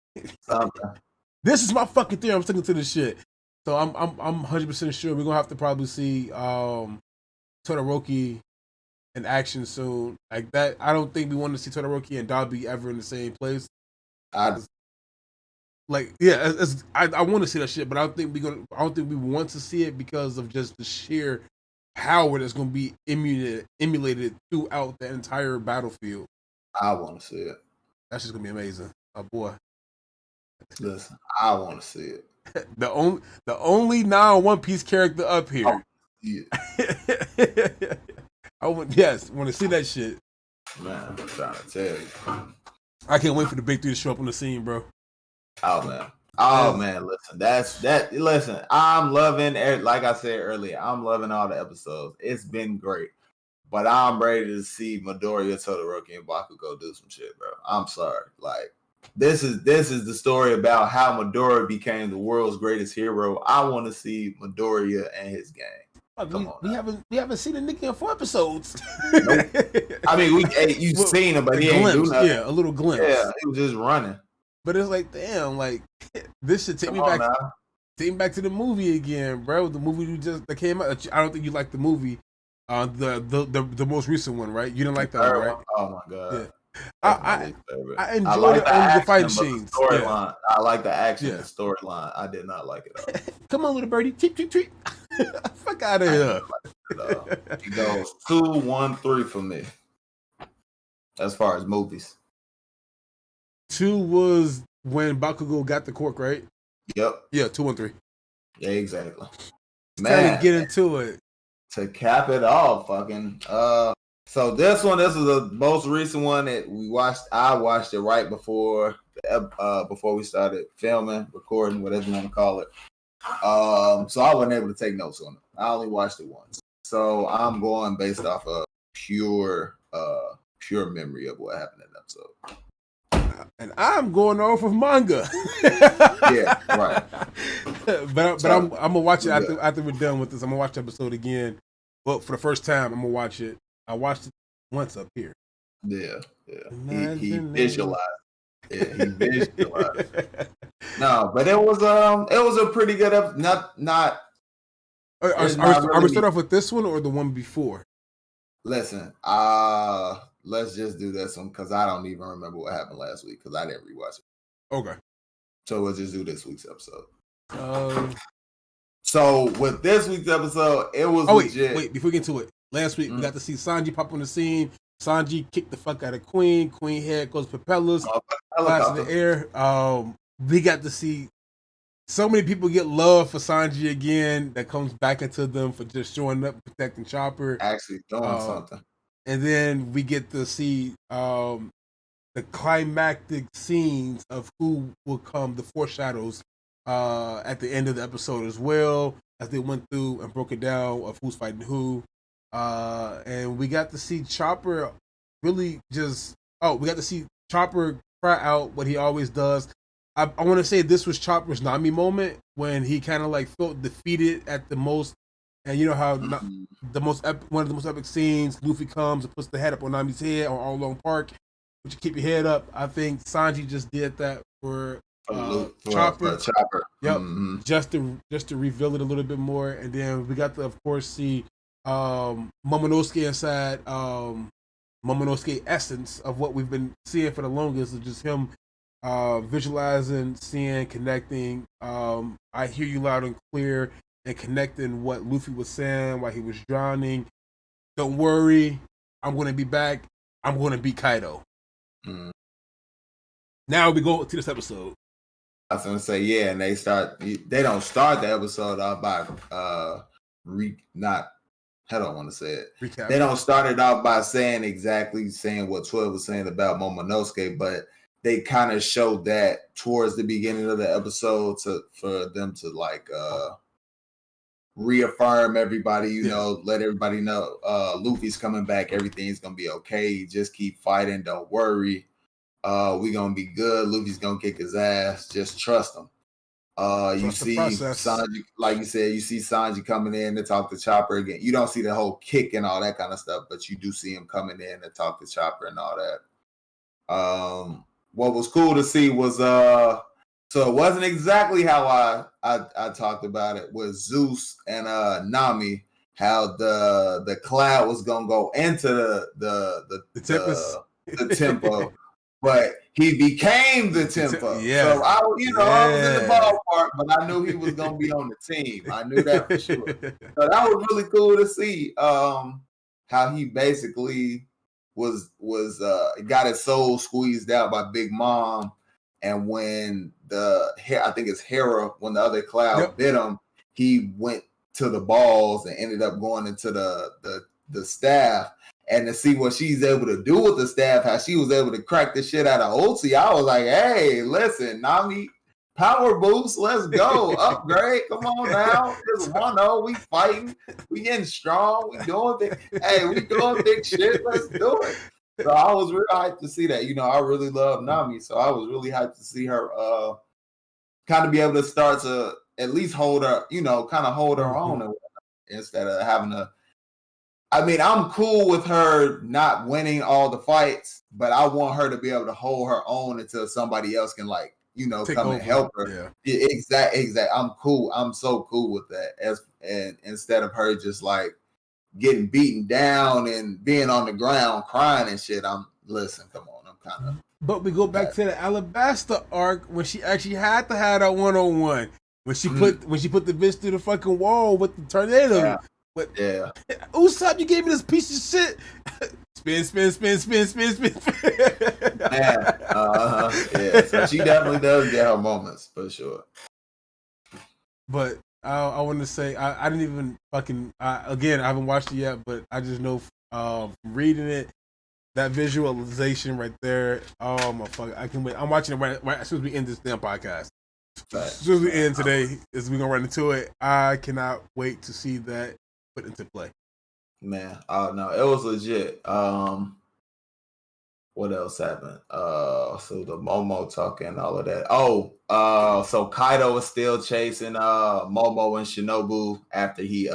this is my fucking theory. I'm sticking to this shit. So I'm 100% sure we're gonna have to probably see Todoroki in action soon. Like that, I don't think we want to see Todoroki and Dobby ever in the same place. I want to see that shit, but I don't think we want to see it because of just the sheer power that's gonna be emulated throughout the entire battlefield. I want to see it. That's just gonna be amazing. Oh boy. Listen, I want to see it. The only non-One Piece character up here. I want to see that shit. Man, I'm trying to tell you. I can't wait for the big 3 to show up on the scene, bro. Oh man, listen, I'm loving it. Like I said earlier, I'm loving all the episodes. It's been great. But I'm ready to see Midoriya, Todoroki, and Bakugo do some shit, bro. I'm sorry. Like, this is the story about how Midoriya became the world's greatest hero. I want to see Midoriya and his gang. We haven't seen a nigga in 4 episodes. Nope. I mean, you've seen him, but he ain't do nothing. Yeah, a little glimpse. Yeah, he was just running. But it's like, damn, like this should take me back to the movie again, bro. The movie that came out. I don't think you liked the movie. The most recent one, right? You didn't like that one, right? Oh my god. Yeah. I enjoyed the fighting scenes. Storyline. Yeah. I like the action, the storyline. I did not like it at all. Come on, little birdie. Cheep, cheep, cheep. Fuck out of here. It goes 2, 1, 3 for me. As far as movies. 2 was when Bakugo got the cork, right? Yep. Yeah, 2 and 3. Yeah, exactly. Man, to get into it. To cap it off, so this is the most recent one that we watched. I watched it right before we started filming, recording, whatever you want to call it. So I wasn't able to take notes on it. I only watched it once. So I'm going based off of pure memory of what happened in the episode. And I'm going off of manga. Yeah, right. But I'm gonna watch it after we're done with this. I'm gonna watch the episode again. Well, for the first time, I'm gonna watch it. I watched it once up here. Yeah. He visualized. Yeah, he visualized. No, but it was a pretty good episode. Not. Are we starting off with this one or the one before? Listen, let's just do this one because I don't even remember what happened last week because I didn't rewatch it. Okay. So we'll just do this week's episode. So with this week's episode, it was legit. Wait, before we get to it, last week we got to see Sanji pop on the scene. Sanji kicked the fuck out of Queen. Queen head goes propellers, flies in the air. We got to see so many people get love for Sanji again. That comes back into them for just showing up, protecting Chopper, actually doing something. And then we get to see the climactic scenes of who will come, the foreshadows at the end of the episode as well, as they went through and broke it down of who's fighting who. And we got to see Chopper really we got to see Chopper cry out what he always does. I want to say this was Chopper's Nami moment when he kind of like felt defeated at the most. And you know how one of the most epic scenes, Luffy comes and puts the head up on Nami's head on All Along Park. Would you keep your head up? I think Sanji just did that for Chopper. Yep. Mm-hmm. Just to reveal it a little bit more. And then we got to, of course, see Momonosuke inside Momonosuke essence of what we've been seeing for the longest, is just him visualizing, seeing, connecting. I hear you loud and clear, and connecting what Luffy was saying while he was drowning. Don't worry, I'm going to be back. I'm going to beat Kaido. Now we go to this episode. I was going to say, yeah, and they don't start the episode off by I don't want to say it. Recap. They don't start it off by saying what 12 was saying about Momonosuke, but they kind of showed that towards the beginning of the episode for them to like reaffirm everybody, let everybody know Luffy's coming back, everything's gonna be okay. Just keep fighting, don't worry. We're gonna be good. Luffy's gonna kick his ass. Just trust him. You see Sanji, like you said, you see Sanji coming in to talk to Chopper again. You don't see the whole kick and all that kind of stuff, but you do see him coming in to talk to Chopper and all that. What was cool to see was so it wasn't exactly how I talked about it with Zeus and Nami, how the cloud was gonna go into the tempo. But he became the tempo. Yeah. So I was in the ballpark, but I knew he was gonna be on the team. I knew that for sure. So that was really cool to see how he basically was got his soul squeezed out by Big Mom, and when I think it's Hera, when the other cloud bit him, he went to the balls and ended up going into the staff. And to see what she's able to do with the staff, how she was able to crack the shit out of Otzi, I was like, hey, listen, Nami, power boost, let's go. Upgrade, come on now. It's 1-0, we fighting, we getting strong, we doing things. Hey, we doing big shit, let's do it. So I was really hyped to see that. I really love Nami, so I was really hyped to see her kind of be able to start to at least hold her, kind of hold her own instead of having to. I mean, I'm cool with her not winning all the fights, but I want her to be able to hold her own until somebody else can Take come over. and help her. Yeah. Exactly. I'm cool. I'm so cool with that. And instead of her just getting beaten down and being on the ground crying and shit, listen, come on. I'm kind of. But we go back to the Alabasta arc when she actually had to have that 1-on-1. When she put the bitch through the fucking wall with the tornado. Yeah. But yeah. Usopp, you gave me this piece of shit. Spin, spin, spin, spin, spin, spin, spin. Yeah. So she definitely does get her moments for sure. But I want to say I didn't even fucking again I haven't watched it yet, but I just know from reading it, that visualization right there. Oh my fuck! I can wait. I'm watching it right as soon as we end this damn podcast. As soon as we end today, as we gonna run into it, I cannot wait to see that put into play. Man, no, it was legit. What else happened? So the Momo talking and all of that. So Kaido is still chasing Momo and Shinobu after he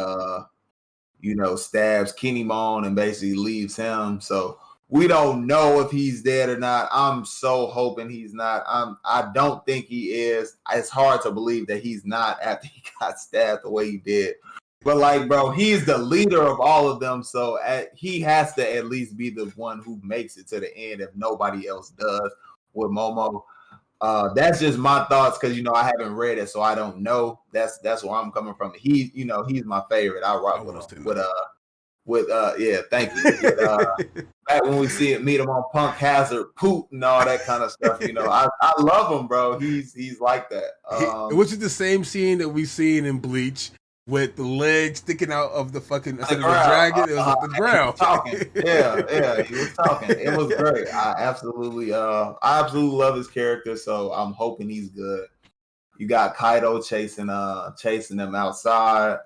stabs Kinemon and basically leaves him. So we don't know if he's dead or not. I'm so hoping he's not. I don't think he is. It's hard to believe that he's not after he got stabbed the way he did. But bro, he's the leader of all of them, so he has to at least be the one who makes it to the end if nobody else does with Momo. That's just my thoughts because I haven't read it, so I don't know. That's where I'm coming from. He's my favorite. I rock with him. Yeah, thank you. Back when we meet him on Punk Hazard, Poot, and all that kind of stuff. I love him, bro. He's like that. Which is the same scene that we seen in Bleach. With the legs sticking out of the fucking instead of the dragon, it was at the ground. Talking. Yeah, he was talking. It was great. I absolutely love his character, so I'm hoping he's good. You got Kaido chasing them outside.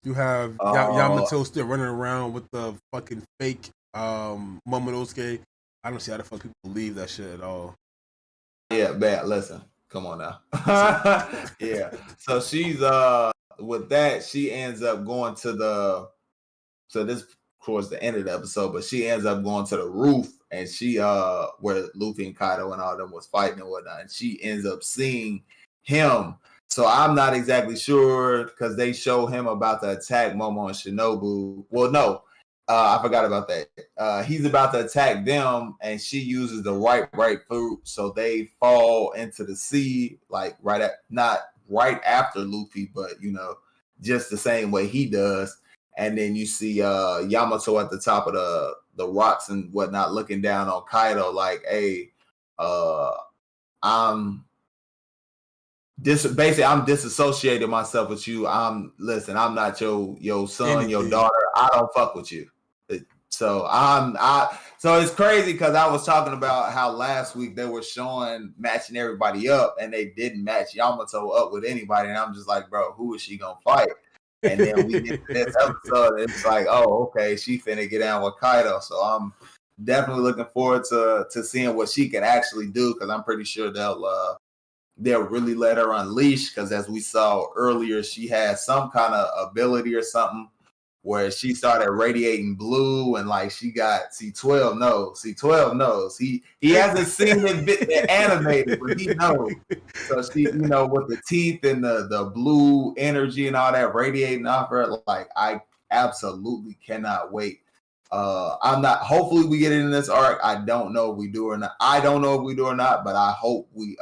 You have Yamato still running around with the fucking fake Momonosuke. I don't see how the fuck people believe that shit at all. Yeah, bad. Listen, come on now. Yeah. So she's with that, she ends up going to this towards the end of the episode, but she ends up going to the roof and she where Luffy and Kaido and all them was fighting and whatnot, and she ends up seeing him. So I'm not exactly sure because they show him about to attack Momo and Shinobu. Well, no, I forgot about that. He's about to attack them, and she uses the right fruit, so they fall into the sea, not right after Luffy, but just the same way he does. And then you see Yamato at the top of the rocks and whatnot, looking down on Kaido, like, "Hey, I'm disassociating myself with you. I'm not your son, your daughter. I don't fuck with you." So so it's crazy because I was talking about how last week they were showing matching everybody up and they didn't match Yamato up with anybody, and I'm just like, bro, who is she gonna fight? And then we get to this episode, and it's like, oh, okay, she finna get down with Kaido. So I'm definitely looking forward to seeing what she can actually do, because I'm pretty sure they'll really let her unleash, because as we saw earlier, she had some kind of ability or something where she started radiating blue, and she got C12 knows. He hasn't seen it animated, but he knows. So she, with the teeth and the blue energy and all that radiating off her, I absolutely cannot wait. Hopefully we get it in this arc. I don't know if we do or not. But I hope we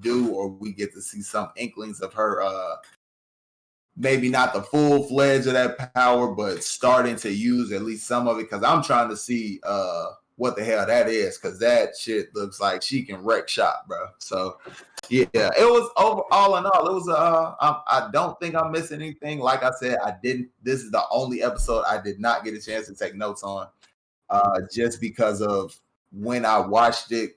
do, or we get to see some inklings of her maybe not the full-fledged of that power, but starting to use at least some of it, because I'm trying to see what the hell that is, because that shit looks like she can wreck shop, bro. So yeah, it was all in all, it was I don't think I'm missing anything. Like I said, this is the only episode I did not get a chance to take notes on, just because of when I watched it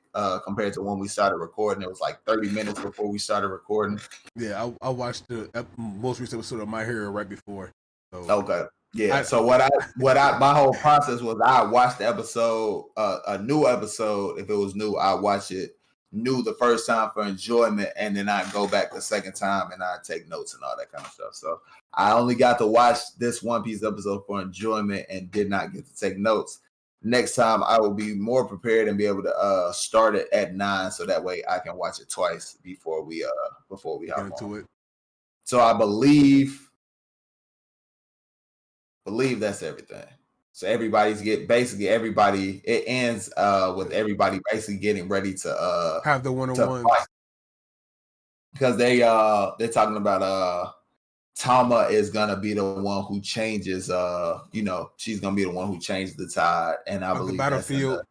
compared to when we started recording. It was 30 minutes before we started recording. Yeah, I watched the most recent episode of My Hero right before. So. Okay. Yeah. So my whole process was I watched the episode, a new episode. If it was new, I watch it new the first time for enjoyment, and then I go back the second time and I take notes and all that kind of stuff. So I only got to watch this One Piece episode for enjoyment and did not get to take notes. Next time I will be more prepared and be able to start it at 9, so that way I can watch it twice before we hop into on. it. So I believe that's everything. So it ends with everybody basically getting ready to have the one-on-ones. Because they're talking about Tama is gonna be the one who changes she's gonna be the one who changes the tide, and I believe the battlefield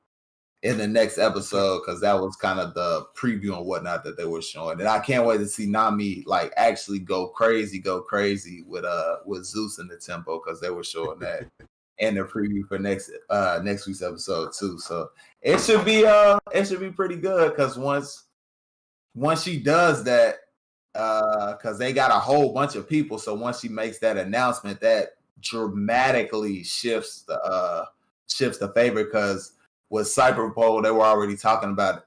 in the next episode, because that was kind of the preview and whatnot that they were showing. And I can't wait to see Nami like actually go crazy with Zeus in the tempo, because they were showing that in the preview for next week's episode too. So it should be pretty good, because once she does that, because they got a whole bunch of people, so once she makes that announcement, that dramatically shifts the favor, because with Cyberpole, they were already talking about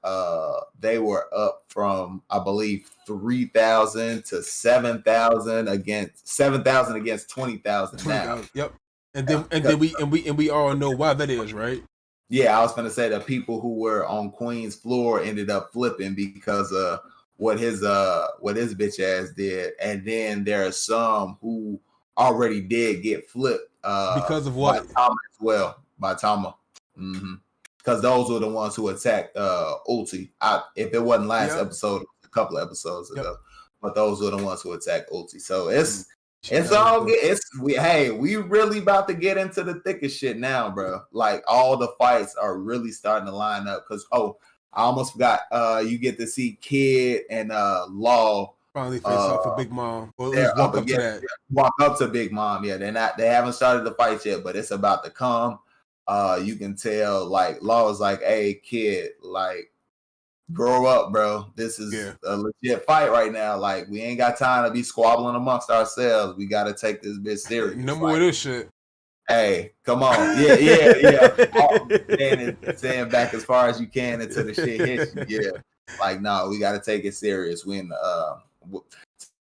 they were up from, I believe, 3,000 to 7,000 against 20,000 now. Yep. And then we all know why that is, right? Yeah, I was gonna say that people who were on Queen's floor ended up flipping because of what his bitch ass did, and then there are some who already did get flipped because of what? By Tama as well. By Tama. Mm-hmm. Because those were the ones who attacked Ulti. If it wasn't last episode, a couple of episodes ago, but those were the ones who attacked Ulti. So it's all good. We really about to get into the thickest shit now, bro. Like all the fights are really starting to line up. Because I almost forgot. You get to see Kid and Law finally face off for Big Mom. Well, at least walk up to that. Walk up to Big Mom. Yeah, they haven't started the fight yet, but it's about to come. You can tell, like, Law is like, hey, Kid, like, grow up, bro. This is a legit fight right now. Like, we ain't got time to be squabbling amongst ourselves. We got to take this bitch serious. No more of this shit. Hey, come on. Yeah. Saying back as far as you can until the shit hits you. Yeah. Like, no, we got to take it serious. We in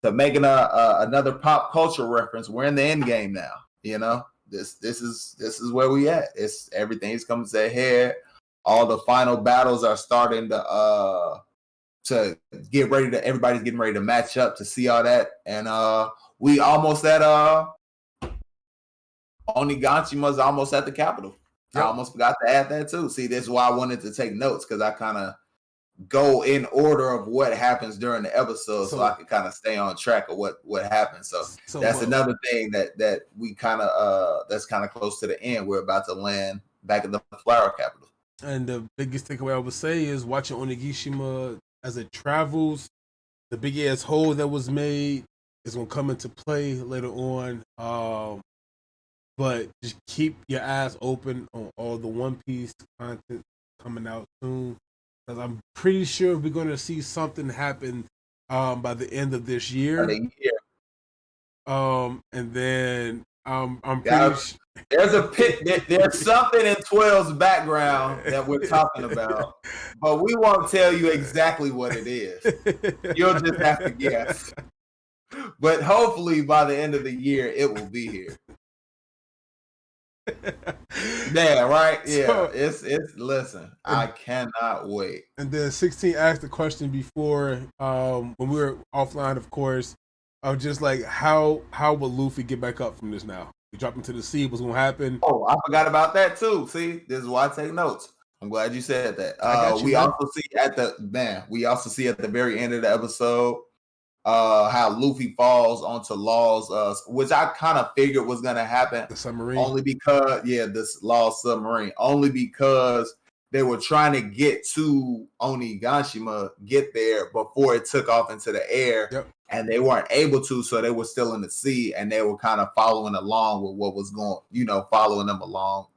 to making another pop culture reference, we're in the end game now, you know? This is where we at. It's everything's coming to a head. All the final battles are starting to get ready to. Everybody's getting ready to match up to see all that, and we almost at Onigashima's almost at the capital. Yep. I almost forgot to add that too. See, this is why I wanted to take notes, because I kind of go in order of what happens during the episode, so I can kind of stay on track of what happens. So that's another thing that we kind of that's kind of close to the end. We're about to land back in the flower capital. And the biggest takeaway I would say is watching Onigashima as it travels. The big ass hole that was made is gonna come into play later on. But just keep your eyes open on all the One Piece content coming out soon. Because I'm pretty sure we're going to see something happen by the end of this year. And then I'm pretty sure there's something in 12's background that we're talking about, but we won't tell you exactly what it is. You'll just have to guess. But hopefully by the end of the year, it will be here. Yeah, right. Yeah, so, it's listen. I cannot wait. And then 16 asked the question before, when we were offline, of course, of just like how will Luffy get back up from this now? He dropped into the sea. What's gonna happen? Oh, I forgot about that too. See, this is why I take notes. I'm glad you said that. We also see at the very end of the episode how Luffy falls onto Law's, which I kind of figured was gonna happen. The submarine, only because this Law's submarine, only because they were trying to get to Onigashima, get there before it took off into the air, and they weren't able to, so they were still in the sea, and they were kind of following along with what was going, following them along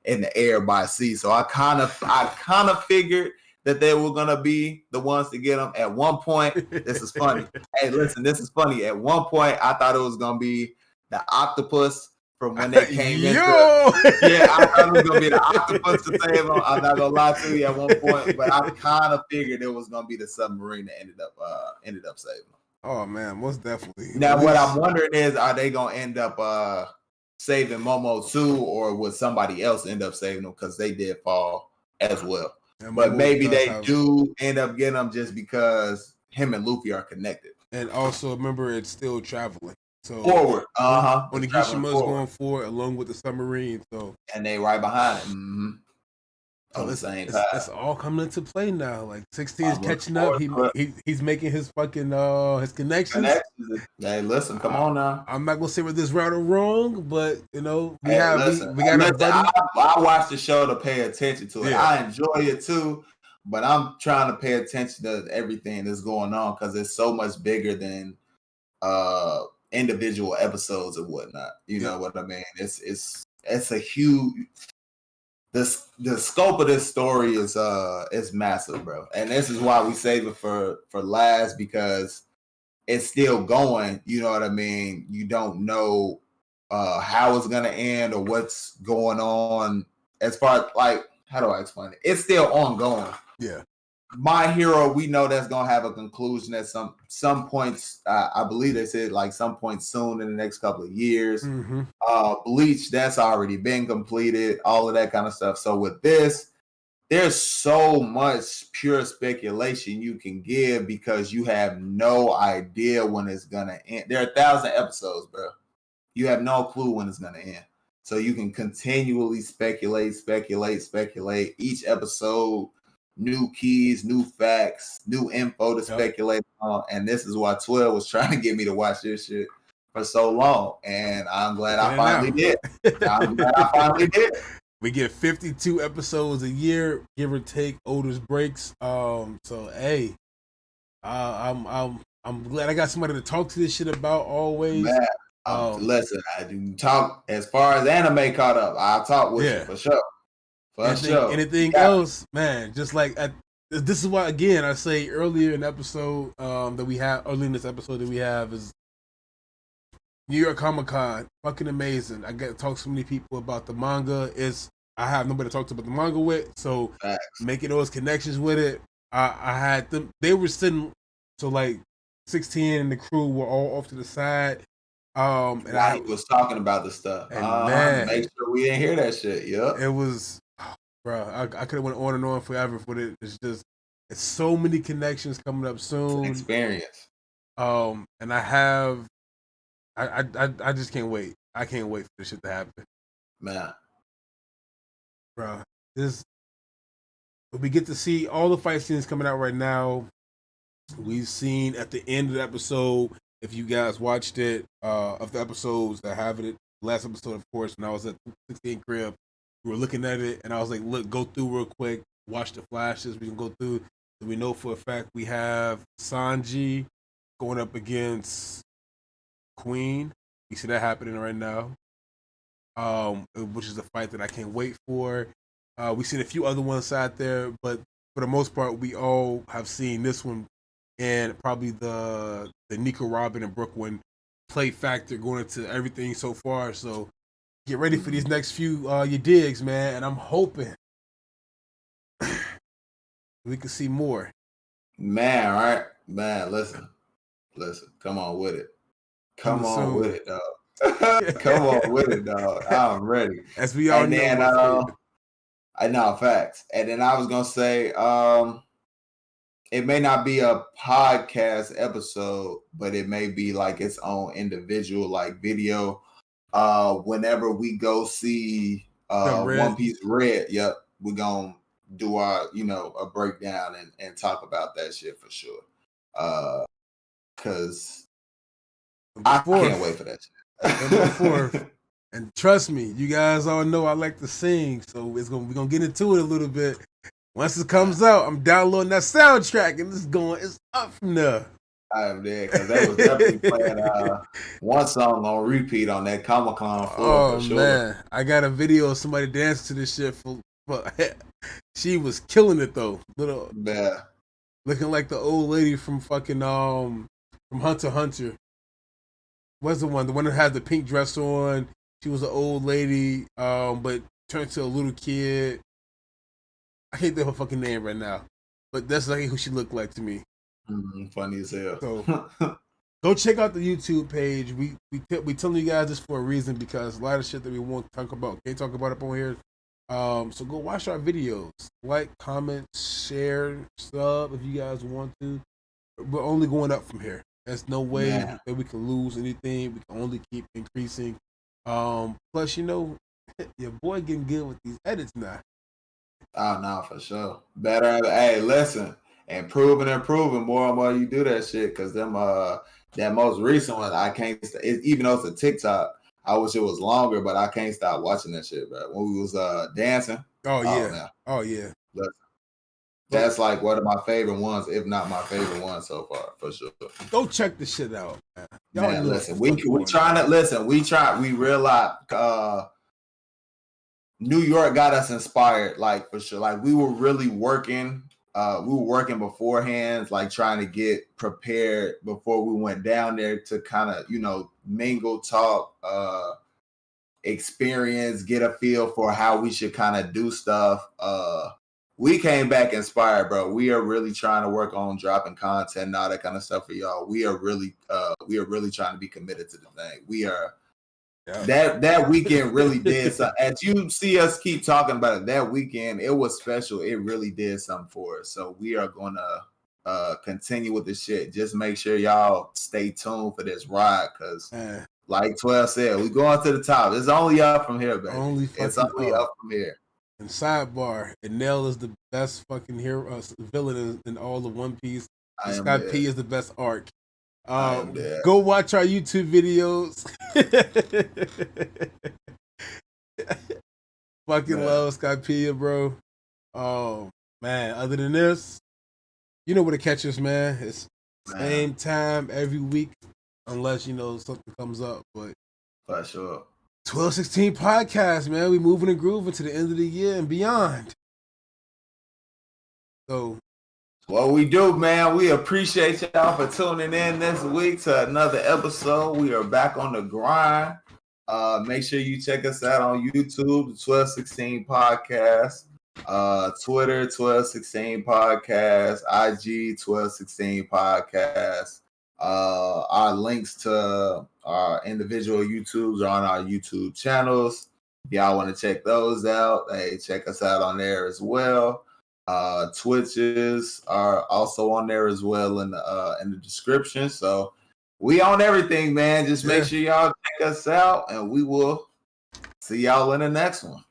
in the air by sea. So I kind of figured that they were going to be the ones to get them. At one point, this is funny. Hey, listen, this is funny. At one point, I thought it was going to be the octopus from when they came into. Yo! Yeah, I thought it was gonna be the octopus to save them. I'm not gonna lie to you at one point, but I kind of figured it was gonna be the submarine that ended up saving them. Oh man, most definitely. Now, what I'm wondering is, are they gonna end up saving Momo too, or would somebody else end up saving them because they did fall as well? And but Momo maybe they do end up getting them just because him and Luffy are connected. And also, remember, it's still traveling. So forward, Onigashima is going forward along with the submarine. So and they right behind it. Mm-hmm. On the same time. It's all coming into play now. Like 16 is catching up. He's making his fucking his connections. Hey, listen, come on now. I'm not gonna say whether this right or wrong, but we got our buddy. I watch the show to pay attention to it. Yeah. I enjoy it too, but I'm trying to pay attention to everything that's going on because it's so much bigger than individual episodes and whatnot. You know what I mean? It's a huge. The scope of this story is massive, bro, and this is why we save it for last because it's still going. You know what I mean? You don't know how it's gonna end or what's going on as far as how do I explain it? It's still ongoing. Yeah. My Hero, we know that's gonna have a conclusion at some points. I believe they said some point soon in the next couple of years. Mm-hmm. Bleach, that's already been completed. All of that kind of stuff. So with this, there's so much pure speculation you can give because you have no idea when it's gonna end. There are 1,000 episodes, bro. You have no clue when it's gonna end. So you can continually speculate. Each episode. New keys, new facts, new info to speculate on. And this is why 12 was trying to get me to watch this shit for so long. And I'm glad I finally did. We get 52 episodes a year, give or take Otis breaks. So hey, I'm glad I got somebody to talk to this shit about always. Man, listen, I do talk as far as anime caught up. I'll talk with you for sure. Anything else, man? Just this is why again I say earlier in the episode early in this episode that we have is New York Comic Con, fucking amazing. I get to talk to so many people about the manga. I have nobody to talk to about the manga with, so making those connections with it. I had them. They were sitting, so 16 and the crew were all off to the side. And I was talking about the stuff. Man, make sure we didn't hear that shit. Yep, it was. Bro, I could have went on and on forever with it. It's so many connections coming up soon. It's an experience. And I just can't wait. I can't wait for this shit to happen. Man. Bro, we get to see all the fight scenes coming out right now. We've seen at the end of the episode, if you guys watched it, of the episodes that have it, last episode, of course, when I was at 16 Crib. We were looking at it, and I was like, look, go through real quick, watch the flashes. We can go through. So we know for a fact we have Sanji going up against Queen. You see that happening right now, which is a fight that I can't wait for. We've seen a few other ones out there, but for the most part, we all have seen this one and probably the Nico Robin and Brooklyn play factor going into everything so far. So get ready for these next few your digs, man, and I'm hoping we can see more. Man, all right, man. Listen. Come on with it. Come on with it, dog. Come on with it, dog. I'm ready. As we all know. I know facts. And then I was gonna say, it may not be a podcast episode, but it may be its own individual video. Whenever we go see One Piece Red, yep, we're gonna do our a breakdown and talk about that shit for sure. Cause I can't wait for that shit. And trust me, you guys all know I like to sing, so we're gonna get into it a little bit. Once it comes out, I'm downloading that soundtrack and it's up from there. I am there because they was definitely playing one song on repeat on that Comic-Con floor. Oh, for sure. Man, I got a video of somebody dancing to this shit for she was killing it though. Looking like the old lady from fucking from Hunter x Hunter. What's the one? The one that had the pink dress on. She was an old lady, but turned to a little kid. I can't think of her fucking name right now, but that's like who she looked like to me. Funny as hell. So go check out the YouTube page. We telling you guys this for a reason because a lot of shit that we won't talk about can't talk about up on here. So go watch our videos, like, comment, share, sub if you guys want to. We're only going up from here. There's no way that we can lose anything. We can only keep increasing. Plus, your boy getting good with these edits now. Oh no, for sure. Better. Hey, listen, improving. More and more you do that shit, because them that most recent one I can't. Even though it's a TikTok, I wish it was longer, but I can't stop watching that shit, bro. When we was dancing. Oh yeah. Man. Oh yeah. Listen, that's like one of my favorite ones, if not my favorite one so far, for sure. Go check the shit out, man. Man, listen, we trying to listen. We realize New York got us inspired, like, for sure. Like, we were really working. We were working beforehand, like trying to get prepared before we went down there to kind of, mingle, talk, experience, get a feel for how we should kind of do stuff. We came back inspired, bro. We are really trying to work on dropping content and all that kind of stuff for y'all. We are really trying to be committed to the thing. We are. Yeah. That weekend really did something. As you see us keep talking about it, that weekend, it was special. It really did something for us. So we are going to continue with this shit. Just make sure y'all stay tuned for this ride, because like 12 said, we going to the top. It's only up from here, baby. It's only up from here. And sidebar, Nell is the best fucking hero, villain in all of One Piece. Scott P is the best arc. Go watch our YouTube videos. Fucking love Scott P, bro. Oh man, other than this, you know where to catch us, man. It's same time every week, unless something comes up. But for sure. 1216 podcast, man. We moving and grooving to the end of the year and beyond. So what we do, man, we appreciate y'all for tuning in this week to another episode. We are back on the grind. Make sure you check us out on YouTube, the 1216 Podcast, Twitter, 1216 Podcast, IG, 1216 Podcast. Our links to our individual YouTubes are on our YouTube channels. If y'all want to check those out, hey, check us out on there as well. Twitches are also on there as well in the description. So we on everything, man. Just make sure y'all check us out, and we will see y'all in the next one.